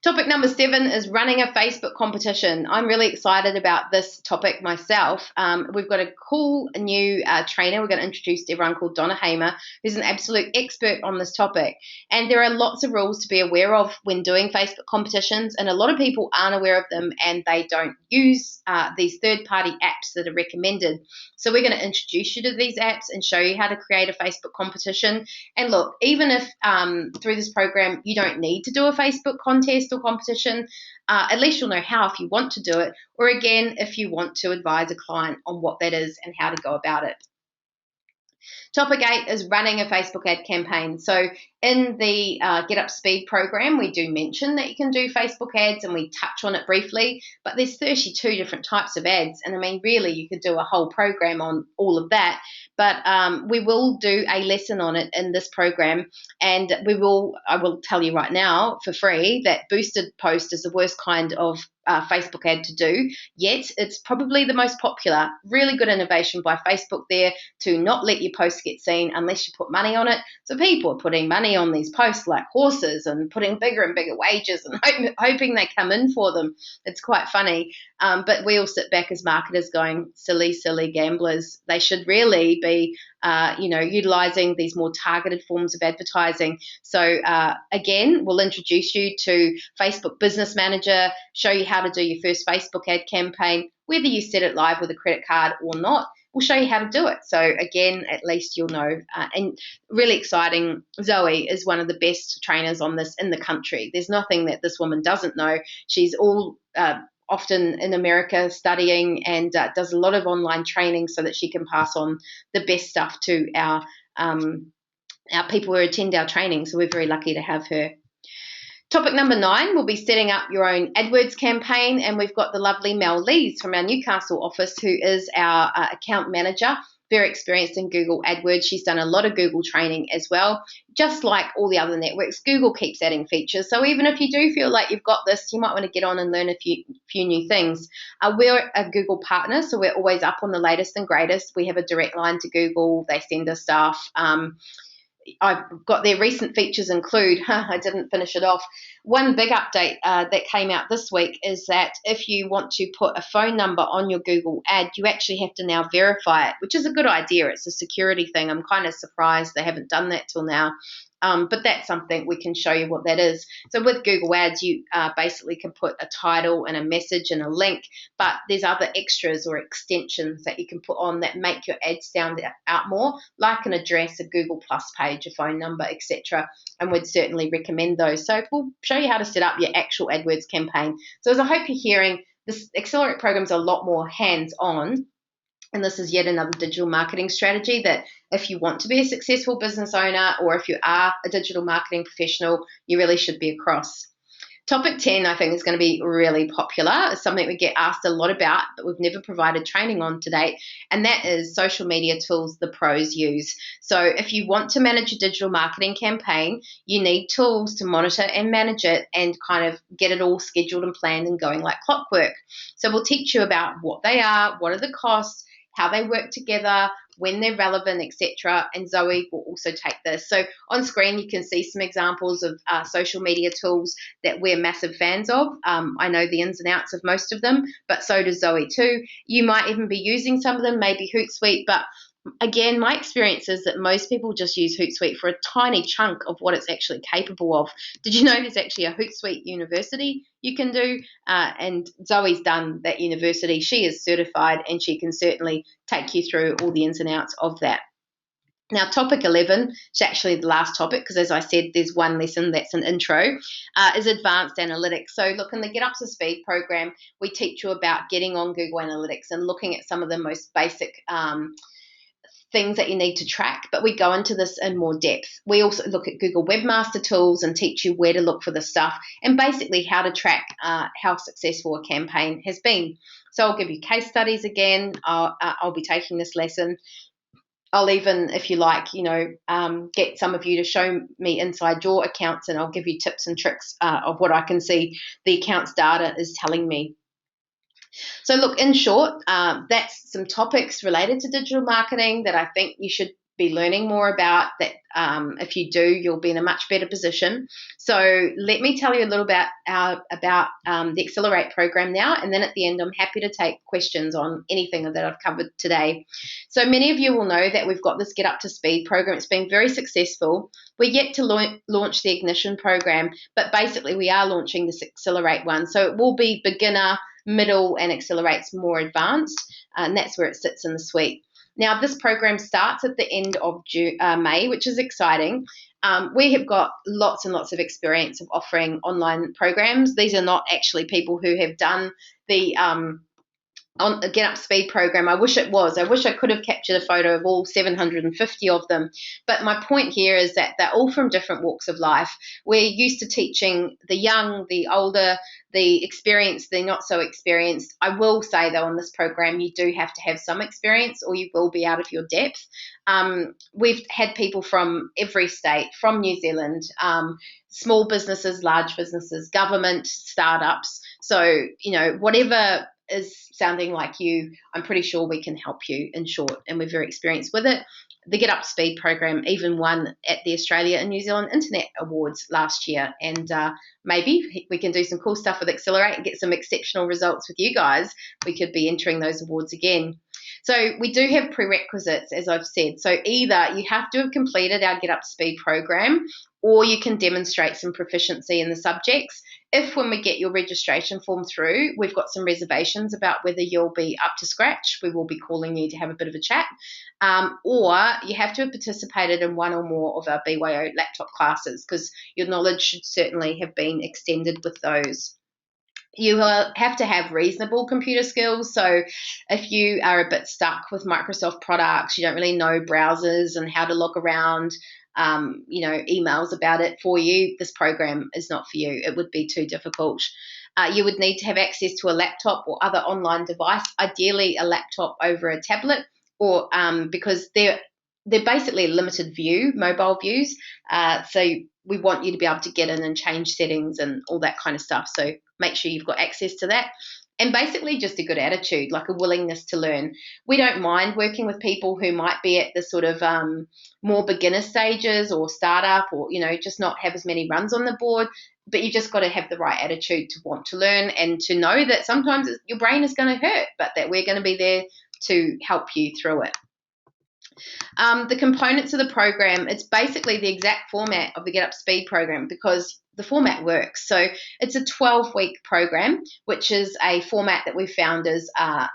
Topic number 7 is running a Facebook competition. I'm really excited about this topic myself. We've got a cool new trainer we're going to introduce to everyone called Donna Hamer, who's an absolute expert on this topic. And there are lots of rules to be aware of when doing Facebook competitions, and a lot of people aren't aware of them and they don't use these third-party apps that are recommended. So we're going to introduce you to these apps and show you how to create a Facebook competition. And look, even if through this program you don't need to do a Facebook contest or competition, at least you'll know how if you want to do it, or again, if you want to advise a client on what that is and how to go about it. Topic 8 is running a Facebook ad campaign. So in the Get Up Speed program, we do mention that you can do Facebook ads and we touch on it briefly, but there's 32 different types of ads. And I mean, really, you could do a whole program on all of that, but we will do a lesson on it in this program. And I will tell you right now for free that boosted post is the worst kind of Facebook ad to do, yet it's probably the most popular. Really good innovation by Facebook there to not let your posts get seen unless you put money on it. So people are putting money on these posts like horses and putting bigger and bigger wages and hoping they come in for them. It's quite funny. But we all sit back as marketers going, silly, silly gamblers. They should really be utilizing these more targeted forms of advertising. So again, we'll introduce you to Facebook Business Manager, show you how to do your first Facebook ad campaign, whether you set it live with a credit card or not. We'll show you how to do it. So again, at least you'll know. And really exciting, Zoe is one of the best trainers on this in the country. There's nothing that this woman doesn't know. She's all often in America studying and does a lot of online training so that she can pass on the best stuff to our people who attend our training. So we're very lucky to have her. Topic number 9 will be setting up your own AdWords campaign, and we've got the lovely Mel Lees from our Newcastle office, who is our account manager, very experienced in Google AdWords. She's done a lot of Google training as well. Just like all the other networks, Google keeps adding features. So even if you do feel like you've got this, you might want to get on and learn a few new things. We're a Google partner, so we're always up on the latest and greatest. We have a direct line to Google. They send us stuff. I've got their recent features include, I didn't finish it off. One big update that came out this week is that if you want to put a phone number on your Google ad, you actually have to now verify it, which is a good idea. It's a security thing. I'm kind of surprised they haven't done that till now. But that's something we can show you what that is. So with Google Ads, you basically can put a title and a message and a link, but there's other extras or extensions that you can put on that make your ad stand out more, like an address, a Google Plus page, a phone number, etc. And we'd certainly recommend those. So we'll show you how to set up your actual AdWords campaign. So as I hope you're hearing, this Accelerate program is a lot more hands-on. And this is yet another digital marketing strategy that if you want to be a successful business owner or if you are a digital marketing professional, you really should be across. Topic 10, I think, is going to be really popular. It's something we get asked a lot about, but we've never provided training on to date, and that is social media tools the pros use. So if you want to manage a digital marketing campaign, you need tools to monitor and manage it and kind of get it all scheduled and planned and going like clockwork. So we'll teach you about what they are, what are the costs, how they work together, when they're relevant, etc. And Zoe will also take this. So on screen, you can see some examples of social media tools that we're massive fans of. I know the ins and outs of most of them, but so does Zoe too. You might even be using some of them, maybe Hootsuite, but again, my experience is that most people just use Hootsuite for a tiny chunk of what it's actually capable of. Did you know there's actually a Hootsuite University you can do? And Zoe's done that university. She is certified and she can certainly take you through all the ins and outs of that. Now, topic 11, it's actually the last topic because, as I said, there's one lesson that's an intro, is advanced analytics. So, look, in the Get Up to Speed program, we teach you about getting on Google Analytics and looking at some of the most basic things that you need to track, but we go into this in more depth. We also look at Google Webmaster Tools and teach you where to look for the stuff and basically how to track how successful a campaign has been. So I'll give you case studies again. I'll be taking this lesson. I'll even, if you like, get some of you to show me inside your accounts, and I'll give you tips and tricks of what I can see the accounts data is telling me. So, look, in short, that's some topics related to digital marketing that I think you should be learning more about. That if you do, you'll be in a much better position. So let me tell you a little bit about the Accelerate program now, and then at the end, I'm happy to take questions on anything that I've covered today. So many of you will know that we've got this Get Up to Speed program. It's been very successful. We're yet to launch the Ignition program, but basically we are launching this Accelerate one. So it will be beginner, middle, and Accelerate's more advanced, and that's where it sits in the suite. Now, this program starts at the end of May, which is exciting. We have got lots and lots of experience of offering online programs. These are not actually people who have done the on the Get Up Speed program. I wish it was. I wish I could have captured a photo of all 750 of them. But my point here is that they're all from different walks of life. We're used to teaching the young, the older, the experienced, the not so experienced. I will say, though, on this program, you do have to have some experience or you will be out of your depth. We've had people from every state, from New Zealand, small businesses, large businesses, government, startups. So, whatever is sounding like you, I'm pretty sure we can help you, in short, and we're very experienced with it. The Get Up Speed program even won at the Australia and New Zealand Internet Awards last year, and maybe we can do some cool stuff with Accelerate and get some exceptional results with you guys. We could be entering those awards again. So we do have prerequisites, as I've said. So either you have to have completed our Get Up to Speed program, or you can demonstrate some proficiency in the subjects. If when we get your registration form through, we've got some reservations about whether you'll be up to scratch, we will be calling you to have a bit of a chat. Or you have to have participated in one or more of our BYO laptop classes, because your knowledge should certainly have been extended with those. You have to have reasonable computer skills. So if you are a bit stuck with Microsoft products, you don't really know browsers and how to log around, emails about it for you, this program is not for you. It would be too difficult. You would need to have access to a laptop or other online device, ideally a laptop over a tablet, or because they're basically limited view, mobile views. So we want you to be able to get in and change settings and all that kind of stuff. So make sure you've got access to that. And basically just a good attitude, like a willingness to learn. We don't mind working with people who might be at the sort of more beginner stages or startup, or, just not have as many runs on the board. But you just got to have the right attitude to want to learn and to know that sometimes your brain is going to hurt, but that we're going to be there to help you through it. The components of the program, it's basically the exact format of the Get Up Speed program, because the format works. So it's a 12-week program, which is a format that we found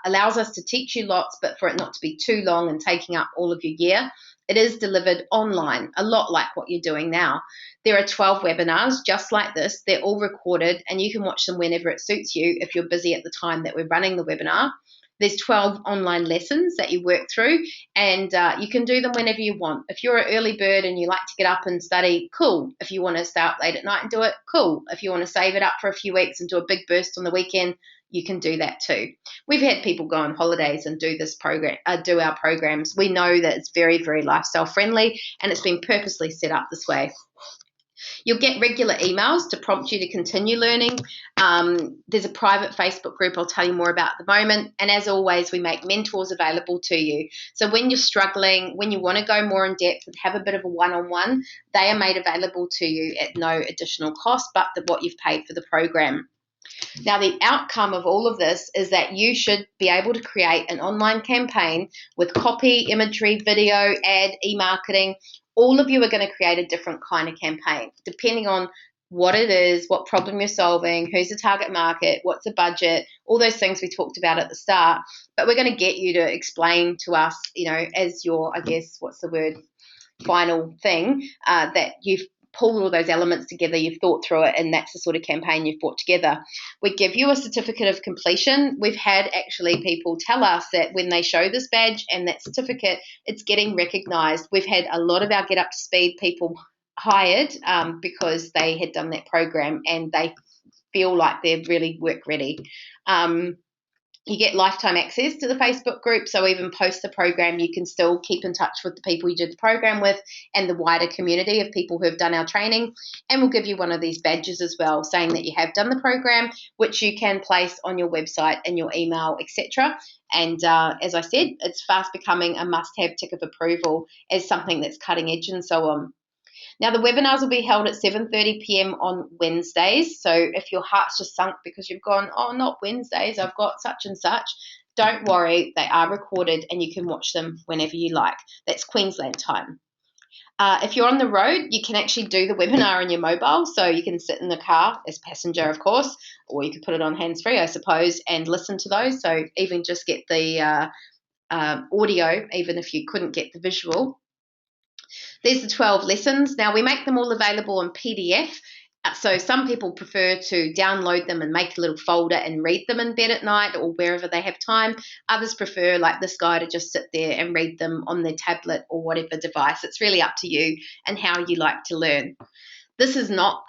allows us to teach you lots, but for it not to be too long and taking up all of your year. It is delivered online, a lot like what you're doing now. There are 12 webinars just like this. They're all recorded, and you can watch them whenever it suits you if you're busy at the time that we're running the webinar. There's 12 online lessons that you work through, and you can do them whenever you want. If you're an early bird and you like to get up and study, cool. If you want to start late at night and do it, cool. If you want to save it up for a few weeks and do a big burst on the weekend, you can do that too. We've had people go on holidays and do this program, do our programs. We know that it's very, very lifestyle friendly, and it's been purposely set up this way. You'll get regular emails to prompt you to continue learning. There's a private Facebook group I'll tell you more about at the moment. And as always, we make mentors available to you. So when you're struggling, when you want to go more in depth and have a bit of a one-on-one, they are made available to you at no additional cost, but what you've paid for the program. Now, the outcome of all of this is that you should be able to create an online campaign with copy, imagery, video, ad, e-marketing. All of you are going to create a different kind of campaign, depending on what it is, what problem you're solving, who's the target market, what's the budget, all those things we talked about at the start. But we're going to get you to explain to us, as your, I guess, what's the word? final thing that you've pulled all those elements together, you've thought through it, and that's the sort of campaign you've brought together. We give you a certificate of completion. We've had actually people tell us that when they show this badge and that certificate, it's getting recognised. We've had a lot of our Get Up to Speed people hired because they had done that program and they feel like they're really work ready. You get lifetime access to the Facebook group, so even post the program, you can still keep in touch with the people you did the program with and the wider community of people who have done our training. And we'll give you one of these badges as well, saying that you have done the program, which you can place on your website and your email, etc. And as I said, it's fast becoming a must-have tick of approval as something that's cutting edge and so on. Now, the webinars will be held at 7:30 p.m. on Wednesdays. So if your heart's just sunk because you've gone, oh, not Wednesdays, I've got such and such, don't worry. They are recorded and you can watch them whenever you like. That's Queensland time. If you're on the road, you can actually do the webinar on your mobile. So you can sit in the car as passenger, of course, or you could put it on hands-free, I suppose, and listen to those. So even just get the audio, even if you couldn't get the visual. There's the 12 lessons. Now, we make them all available in PDF. So some people prefer to download them and make a little folder and read them in bed at night or wherever they have time. Others prefer, like this guy, to just sit there and read them on their tablet or whatever device. It's really up to you and how you like to learn. This is not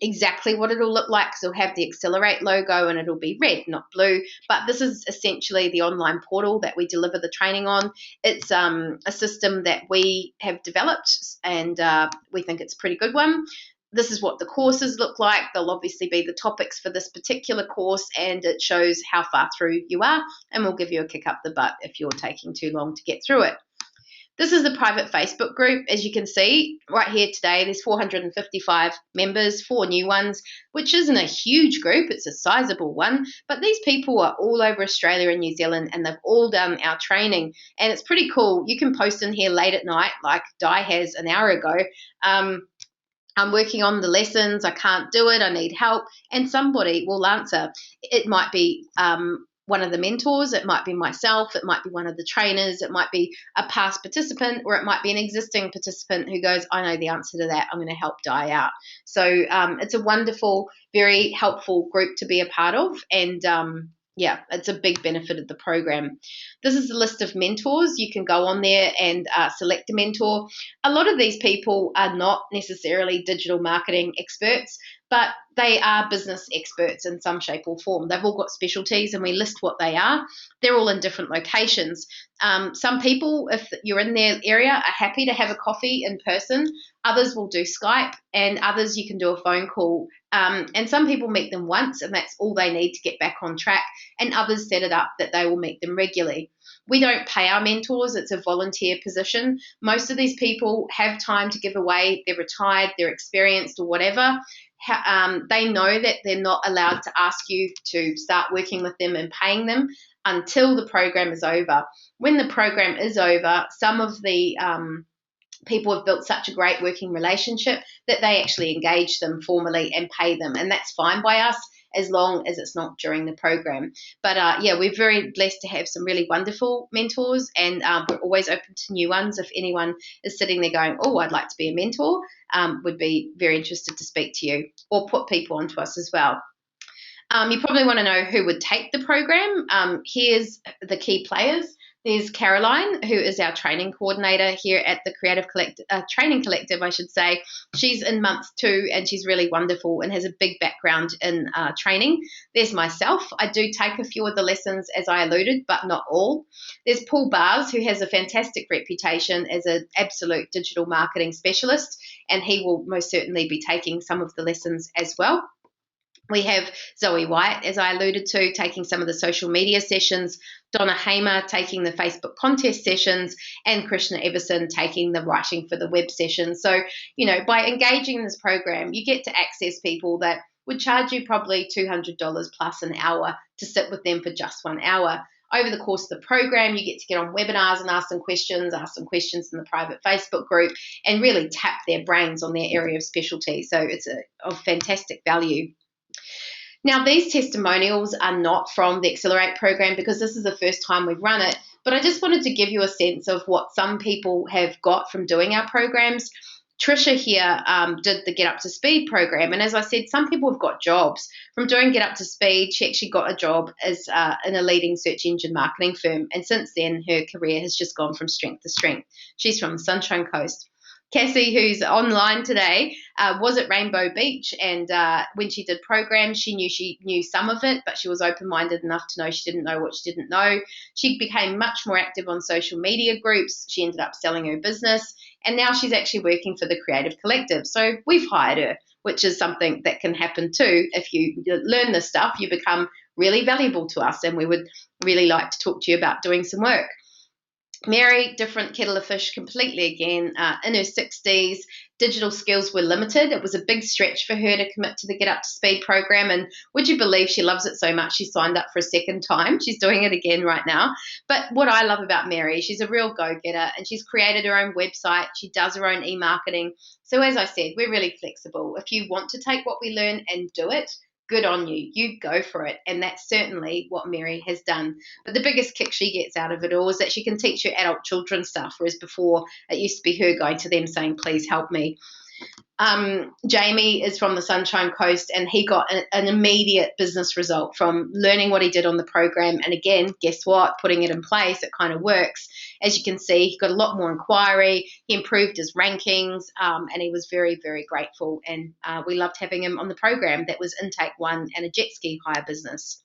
exactly what it'll look like, because it'll have the Accelerate logo and it'll be red, not blue. But this is essentially the online portal that we deliver the training on. It's a system that we have developed, and we think it's a pretty good one. This is what the courses look like. There'll obviously be the topics for this particular course, and it shows how far through you are, and we'll give you a kick up the butt if you're taking too long to get through it. This is the private Facebook group. As you can see right here today, there's 455 members, 4 new ones, which isn't a huge group. It's a sizable one. But these people are all over Australia and New Zealand, and they've all done our training. And it's pretty cool. You can post in here late at night, like Di has an hour ago. I'm working on the lessons. I can't do it. I need help. And somebody will answer. It might be one of the mentors, it might be myself, it might be one of the trainers, it might be a past participant, or it might be an existing participant who goes, I know the answer to that, I'm going to help Di out. So it's a wonderful, very helpful group to be a part of, and yeah, it's a big benefit of the program. This is a list of mentors. You can go on there and select a mentor. A lot of these people are not necessarily digital marketing experts, but they are business experts in some shape or form. They've all got specialties, and we list what they are. They're all in different locations. Some people, if you're in their area, are happy to have a coffee in person. Others will do Skype, and others you can do a phone call. And some people meet them once, and that's all they need to get back on track. And others set it up that they will meet them regularly. We don't pay our mentors. It's a volunteer position. Most of these people have time to give away. They're retired, they're experienced, or whatever. They know that they're not allowed to ask you to start working with them and paying them until the program is over. When the program is over, some of the people have built such a great working relationship that they actually engage them formally and pay them, and that's fine by us as long as it's not during the program. But yeah, we're very blessed to have some really wonderful mentors, and we're always open to new ones. If anyone is sitting there going, oh, I'd like to be a mentor, would be very interested to speak to you, or put people onto us as well. You probably want to know who would take the program. Here's the key players. There's Caroline, who is our training coordinator here at the Creative Training Collective, I should say. She's in month 2, and she's really wonderful and has a big background in training. There's myself. I do take a few of the lessons, as I alluded, but not all. There's Paul Bars, who has a fantastic reputation as an absolute digital marketing specialist, and he will most certainly be taking some of the lessons as well. We have Zoe White, as I alluded to, taking some of the social media sessions, Donna Hamer taking the Facebook contest sessions, and Krishna Everson taking the writing for the web sessions. So, you know, by engaging in this program, you get to access people that would charge you probably $200 plus an hour to sit with them for just 1 hour. Over the course of the program, you get to get on webinars and ask some questions in the private Facebook group, and really tap their brains on their area of specialty. So it's of fantastic value. Now, these testimonials are not from the Accelerate program because this is the first time we've run it, but I just wanted to give you a sense of what some people have got from doing our programs. Trisha here did the Get Up to Speed program, and as I said, some people have got jobs. From doing Get Up to Speed, she actually got a job as in a leading search engine marketing firm, and since then her career has just gone from strength to strength. She's from the Sunshine Coast. Cassie, who's online today, was at Rainbow Beach, and when she did programs, she knew some of it, but she was open-minded enough to know she didn't know what she didn't know. She became much more active on social media groups. She ended up selling her business, and now she's actually working for the Creative Collective. So we've hired her, which is something that can happen too. If you learn this stuff, you become really valuable to us, and we would really like to talk to you about doing some work. Mary, different kettle of fish completely again, in her 60s, digital skills were limited. It was a big stretch for her to commit to the Get Up to Speed program, and would you believe she loves it so much she signed up for a second time? She's doing it again right now. But what I love about Mary, she's a real go-getter, and she's created her own website. She does her own e-marketing. So as I said, we're really flexible. If you want to take what we learn and do it, good on you. You go for it. And that's certainly what Mary has done. But the biggest kick she gets out of it all is that she can teach her adult children stuff, whereas before it used to be her going to them saying, please help me. Jamie is from the Sunshine Coast, and he got an immediate business result from learning what he did on the program. And again, guess what? Putting it in place, it kind of works. As you can see, he got a lot more inquiry. He improved his rankings, and he was very, very grateful. And we loved having him on the program. That was Intake One and a jet ski hire business.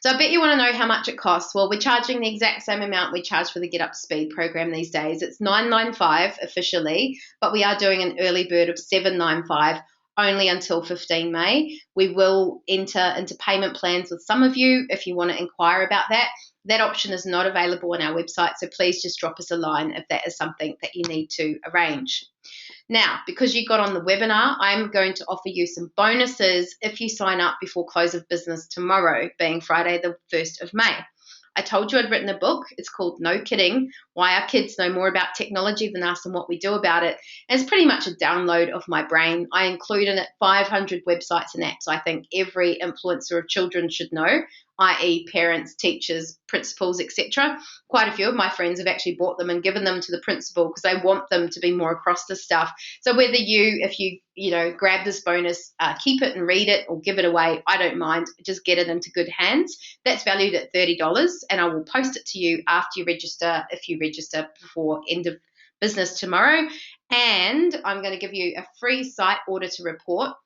So I bet you want to know how much it costs. Well, we're charging the exact same amount we charge for the Get Up to Speed program these days. It's $995 officially, but we are doing an early bird of $795 only until 15 May. We will enter into payment plans with some of you if you want to inquire about that. That option is not available on our website, so please just drop us a line if that is something that you need to arrange. Now, because you got on the webinar, I'm going to offer you some bonuses if you sign up before close of business tomorrow, being Friday the 1st of May. I told you I'd written a book. It's called No Kidding, Why Our Kids Know More About Technology Than Us and What We Do About It. And it's pretty much a download of my brain. I include in it 500 websites and apps I think every influencer of children should know, i.e. parents, teachers, principals, etc. Quite a few of my friends have actually bought them and given them to the principal because they want them to be more across this stuff. So whether if you grab this bonus, keep it and read it or give it away, I don't mind. Just get it into good hands. That's valued at $30, and I will post it to you after you register, if you register before end of business tomorrow. And I'm going to give you a free site auditor report.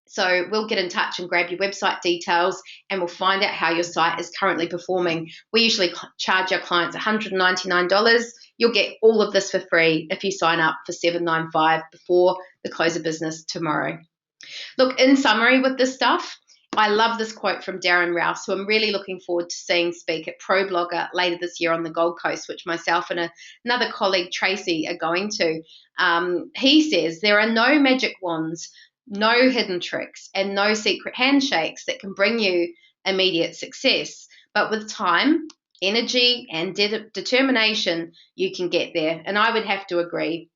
So we'll get in touch and grab your website details, and we'll find out how your site is currently performing. We usually charge our clients $199. You'll get all of this for free if you sign up for $795 before the close of business tomorrow. Look, in summary with this stuff, I love this quote from Darren Rouse, who I'm really looking forward to seeing speak at ProBlogger later this year on the Gold Coast, which myself and another colleague, Tracy, are going to. He says, there are no magic wands, no hidden tricks, and no secret handshakes that can bring you immediate success. But with time, energy, and determination, you can get there. And I would have to agree.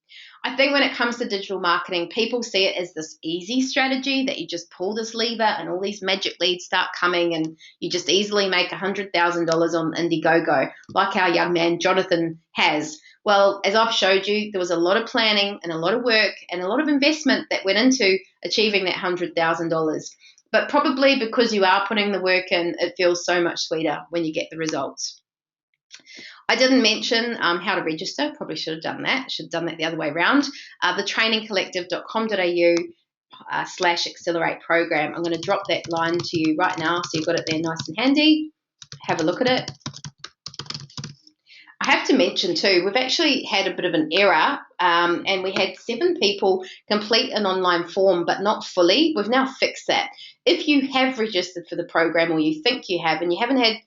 I think when it comes to digital marketing, people see it as this easy strategy that you just pull this lever and all these magic leads start coming and you just easily make $100,000 on Indiegogo, like our young man Jonathan has. Well, as I've showed you, there was a lot of planning and a lot of work and a lot of investment that went into achieving that $100,000. But probably because you are putting the work in, it feels so much sweeter when you get the results. I didn't mention how to register. Probably should have done that. Should have done that the other way around. The trainingcollective.com.au/accelerate program. I'm going to drop that line to you right now so you've got it there nice and handy. Have a look at it. I have to mention too, we've actually had a bit of an error and we had 7 people complete an online form but not fully. We've now fixed that. If you have registered for the program or you think you have and you haven't had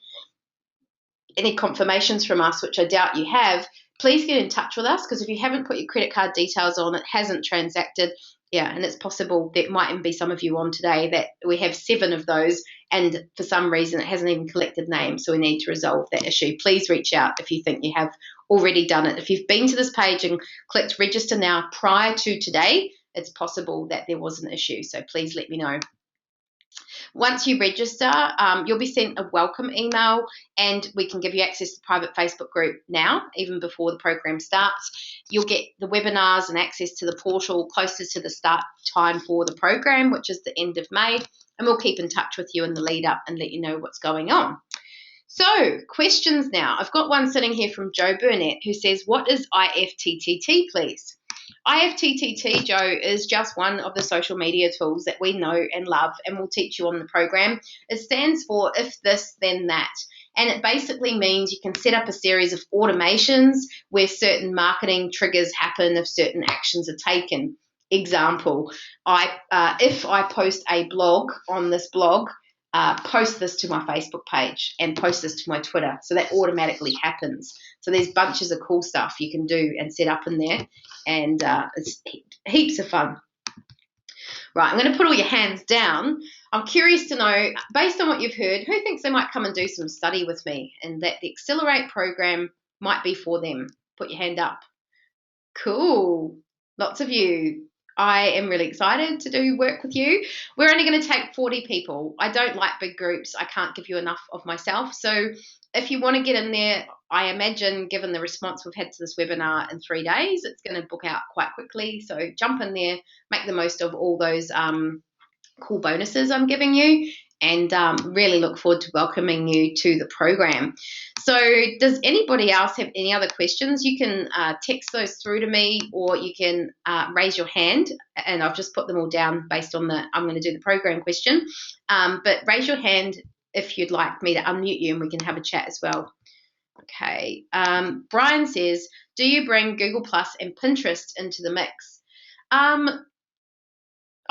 any confirmations from us, which I doubt you have, please get in touch with us, because if you haven't put your credit card details on, it hasn't transacted. Yeah, and it's possible there might even be some of you on today that we have 7 of those, and for some reason it hasn't even collected names, so we need to resolve that issue. Please reach out if you think you have already done it. If you've been to this page and clicked register now prior to today, it's possible that there was an issue, so please let me know. Once you register, you'll be sent a welcome email, and we can give you access to the private Facebook group now, even before the program starts. You'll get the webinars and access to the portal closest to the start time for the program, which is the end of May, and we'll keep in touch with you in the lead up and let you know what's going on. So, questions now. I've got one sitting here from Joe Burnett who says, what is IFTTT, please? IFTTT, Joe, is just one of the social media tools that we know and love and will teach you on the program. It stands for if this, then that. And it basically means you can set up a series of automations where certain marketing triggers happen if certain actions are taken. Example, if I post a blog on this blog, post this to my Facebook page and post this to my Twitter. So that automatically happens. So there's bunches of cool stuff you can do and set up in there, and it's heaps of fun. Right, I'm going to put all your hands down. I'm curious to know, based on what you've heard, who thinks they might come and do some study with me and that the Accelerate program might be for them? Put your hand up. Cool. Lots of you. I am really excited to do work with you. We're only going to take 40 people. I don't like big groups. I can't give you enough of myself. So if you want to get in there, I imagine given the response we've had to this webinar in 3 days, it's going to book out quite quickly. So jump in there, make the most of all those cool bonuses I'm giving you, and really look forward to welcoming you to the program. So does anybody else have any other questions? You can text those through to me, or you can raise your hand, and I've just put them all down based on I'm going to do the program question. But raise your hand if you'd like me to unmute you and we can have a chat as well. Okay. Brian says, do you bring Google Plus and Pinterest into the mix?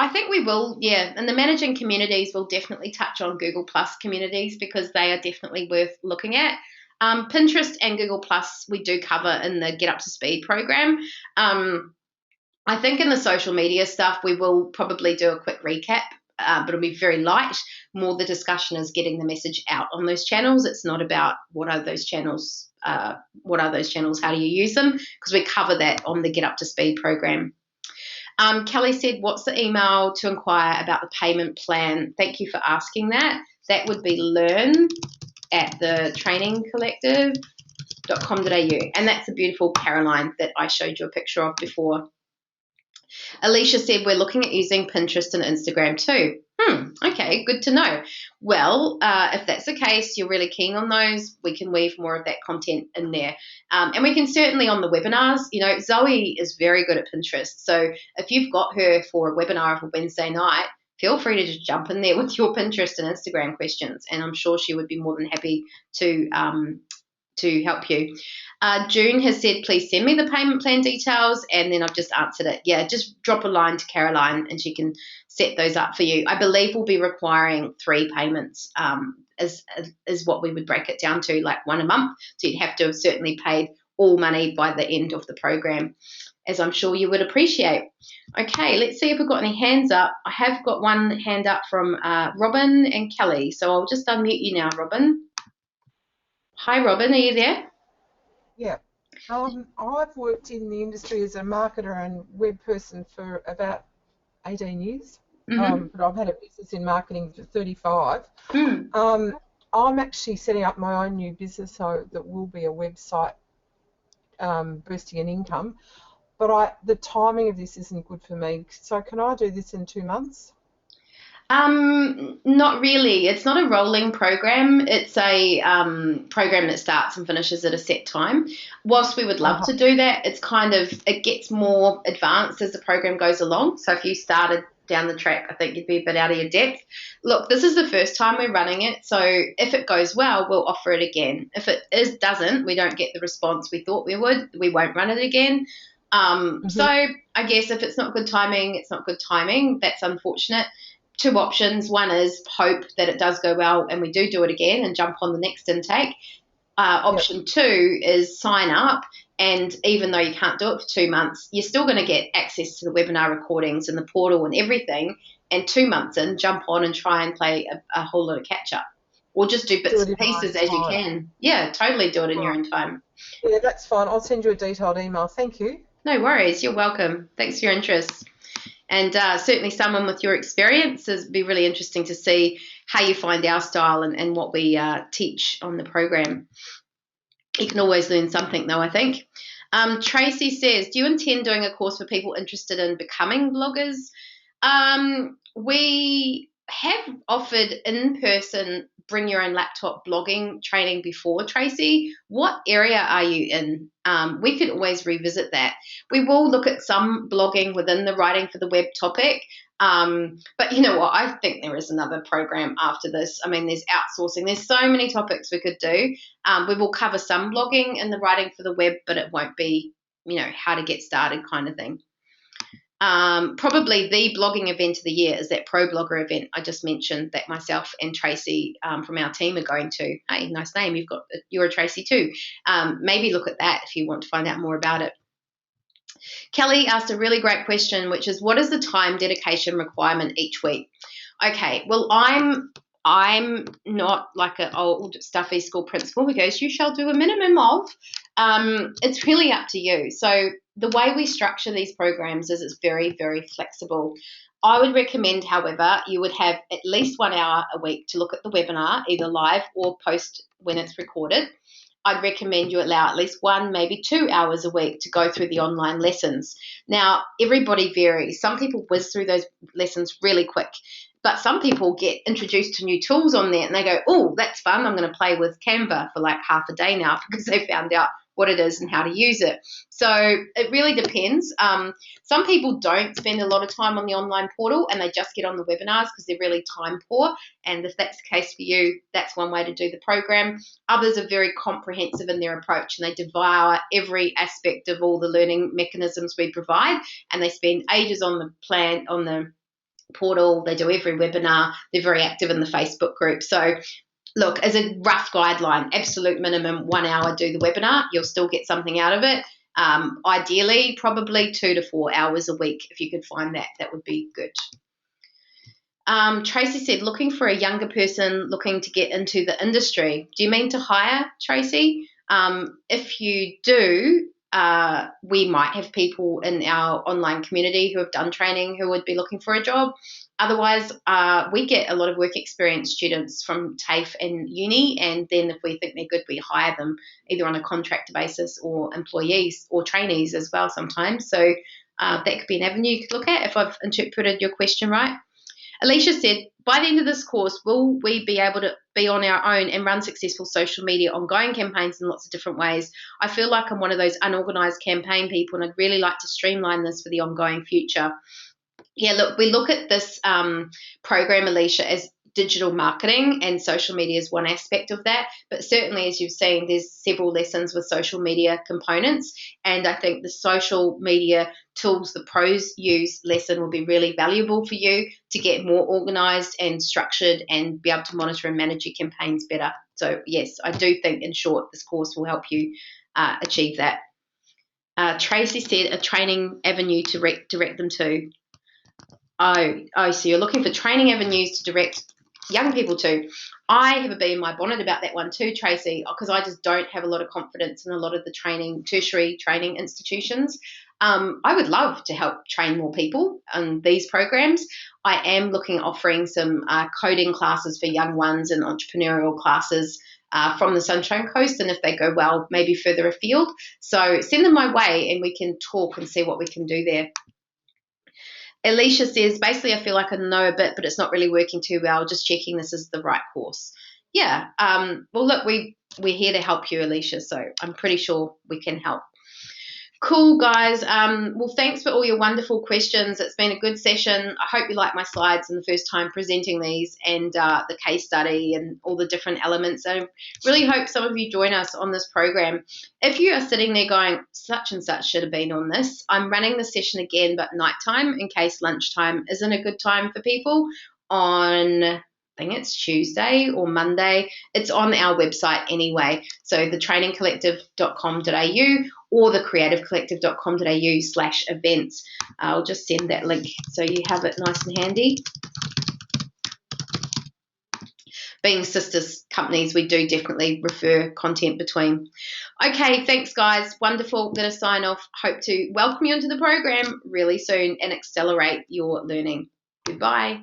I think we will, yeah. And the managing communities will definitely touch on Google Plus communities because they are definitely worth looking at. Pinterest and Google Plus we do cover in the Get Up to Speed program. I think in the social media stuff we will probably do a quick recap, but it'll be very light. More the discussion is getting the message out on those channels. It's not about what are those channels, how do you use them, because we cover that on the Get Up to Speed program. Kelly said, what's the email to inquire about the payment plan? Thank you for asking that. That would be learn@thetrainingcollective.com.au. And that's a beautiful Caroline that I showed you a picture of before. Alicia said, we're looking at using Pinterest and Instagram too. Okay, good to know. Well, if that's the case, you're really keen on those, we can weave more of that content in there. And we can certainly on the webinars, Zoe is very good at Pinterest. So if you've got her for a webinar of a Wednesday night, feel free to just jump in there with your Pinterest and Instagram questions. And I'm sure she would be more than happy to help you. June has said, please send me the payment plan details, and then I've just answered it. Yeah, just drop a line to Caroline and she can set those up for you. I believe we'll be requiring 3 payments is what we would break it down to, like 1 a month. So you'd have to have certainly paid all money by the end of the program, as I'm sure you would appreciate. Okay, let's see if we've got any hands up. I have got one hand up from Robin and Kelly, so I'll just unmute you now, Robin. Hi, Robin, are you there? Yeah. I've worked in the industry as a marketer and web person for about 18 years, but I've had a business in marketing for 35. I'm actually setting up my own new business, so that will be a website boosting an income, but the timing of this isn't good for me. So can I do this in 2 months? Not really. It's not a rolling program. It's a program that starts and finishes at a set time. Whilst we would love to do that, it gets more advanced as the program goes along. So if you started down the track, I think you'd be a bit out of your depth. Look, this is the first time we're running it, so if it goes well, we'll offer it again. If it doesn't, we don't get the response we thought we would, we won't run it again. So I guess if it's not good timing, it's not good timing. That's unfortunate. 2 options. One is hope that it does go well and we do it again and jump on the next intake. Option 2 is sign up, and even though you can't do it for 2 months, you're still going to get access to the webinar recordings and the portal and everything, and 2 months in, jump on and try and play a whole lot of catch up, or just do bits and pieces as you can. Yeah, totally do it in your own time. Yeah, that's fine. I'll send you a detailed email. Thank you. No worries. You're welcome. Thanks for your interest. And certainly someone with your experience, it'd be really interesting to see how you find our style and what we teach on the program. You can always learn something though, I think. Tracy says, do you intend doing a course for people interested in becoming bloggers? We have offered in-person bring your own laptop blogging training before, Tracy. What area are you in? We could always revisit that. We will look at some blogging within the writing for the web topic. But you know what? I think there is another program after this. I mean, there's outsourcing. There's so many topics we could do. We will cover some blogging in the writing for the web, but it won't be, how to get started kind of thing. Probably the blogging event of the year is that Pro Blogger event I just mentioned that myself and Tracy from our team are going to. Hey, nice name. You're a Tracy too. Maybe look at that if you want to find out more about it. Kelly asked a really great question, which is, what is the time dedication requirement each week? Okay, well, I'm not like an old stuffy school principal who goes, you shall do a minimum of. It's really up to you. So the way we structure these programs is it's very, very flexible. I would recommend, however, you would have at least 1 hour a week to look at the webinar, either live or post when it's recorded. I'd recommend you allow at least 1, maybe 2 hours a week to go through the online lessons. Now, everybody varies. Some people whiz through those lessons really quick, but some people get introduced to new tools on there and they go, oh, that's fun. I'm going to play with Canva for like half a day now because they found out what it is and how to use it. So it really depends. Some people don't spend a lot of time on the online portal and they just get on the webinars because they're really time poor. And if that's the case for you, that's one way to do the program. Others are very comprehensive in their approach and they devour every aspect of all the learning mechanisms we provide, and they spend ages on the portal. They do every webinar. They're very active in the Facebook group. So look, as a rough guideline, absolute minimum 1 hour do the webinar. You'll still get something out of it. Ideally, probably 2 to 4 hours a week. If you could find that, that would be good. Tracy said, looking for a younger person looking to get into the industry. Do you mean to hire, Tracy? If you do, we might have people in our online community who have done training who would be looking for a job. Otherwise, we get a lot of work experience students from TAFE and uni, and then if we think they're good, we hire them either on a contract basis or employees or trainees as well sometimes. So that could be an avenue you could look at if I've interpreted your question right. Alicia said, by the end of this course, will we be able to be on our own and run successful social media ongoing campaigns in lots of different ways? I feel like I'm one of those unorganised campaign people, and I'd really like to streamline this for the ongoing future. Yeah, look, we look at this program, Alicia, as digital marketing, and social media is one aspect of that. But certainly, as you've seen, there's several lessons with social media components. And I think the social media tools the pros use lesson will be really valuable for you to get more organised and structured and be able to monitor and manage your campaigns better. So, yes, I do think, in short, this course will help you achieve that. Tracy said a training avenue to direct them to. Oh, so you're looking for training avenues to direct young people to. I have a bee in my bonnet about that one too, Tracy, because I just don't have a lot of confidence in a lot of the tertiary training institutions. I would love to help train more people on these programs. I am looking at offering some coding classes for young ones and entrepreneurial classes from the Sunshine Coast, and if they go well, maybe further afield. So send them my way and we can talk and see what we can do there. Alicia says, basically, I feel like I know a bit, but it's not really working too well. Just checking this is the right course. Yeah. Well, look, we're here to help you, Alicia, so I'm pretty sure we can help. Cool, guys. Well, thanks for all your wonderful questions. It's been a good session. I hope you like my slides and the first time presenting these and the case study and all the different elements. I really hope some of you join us on this program. If you are sitting there going, such and such should have been on this, I'm running the session again, but nighttime in case lunchtime isn't a good time for people on, I think it's Tuesday or Monday. It's on our website anyway. So the trainingcollective.com.au or the creativecollective.com.au/events. I'll just send that link so you have it nice and handy. being sister companies, we do definitely refer content between. Okay, thanks, guys. Wonderful. Let us sign off. Hope to welcome you into the program really soon and accelerate your learning. Goodbye.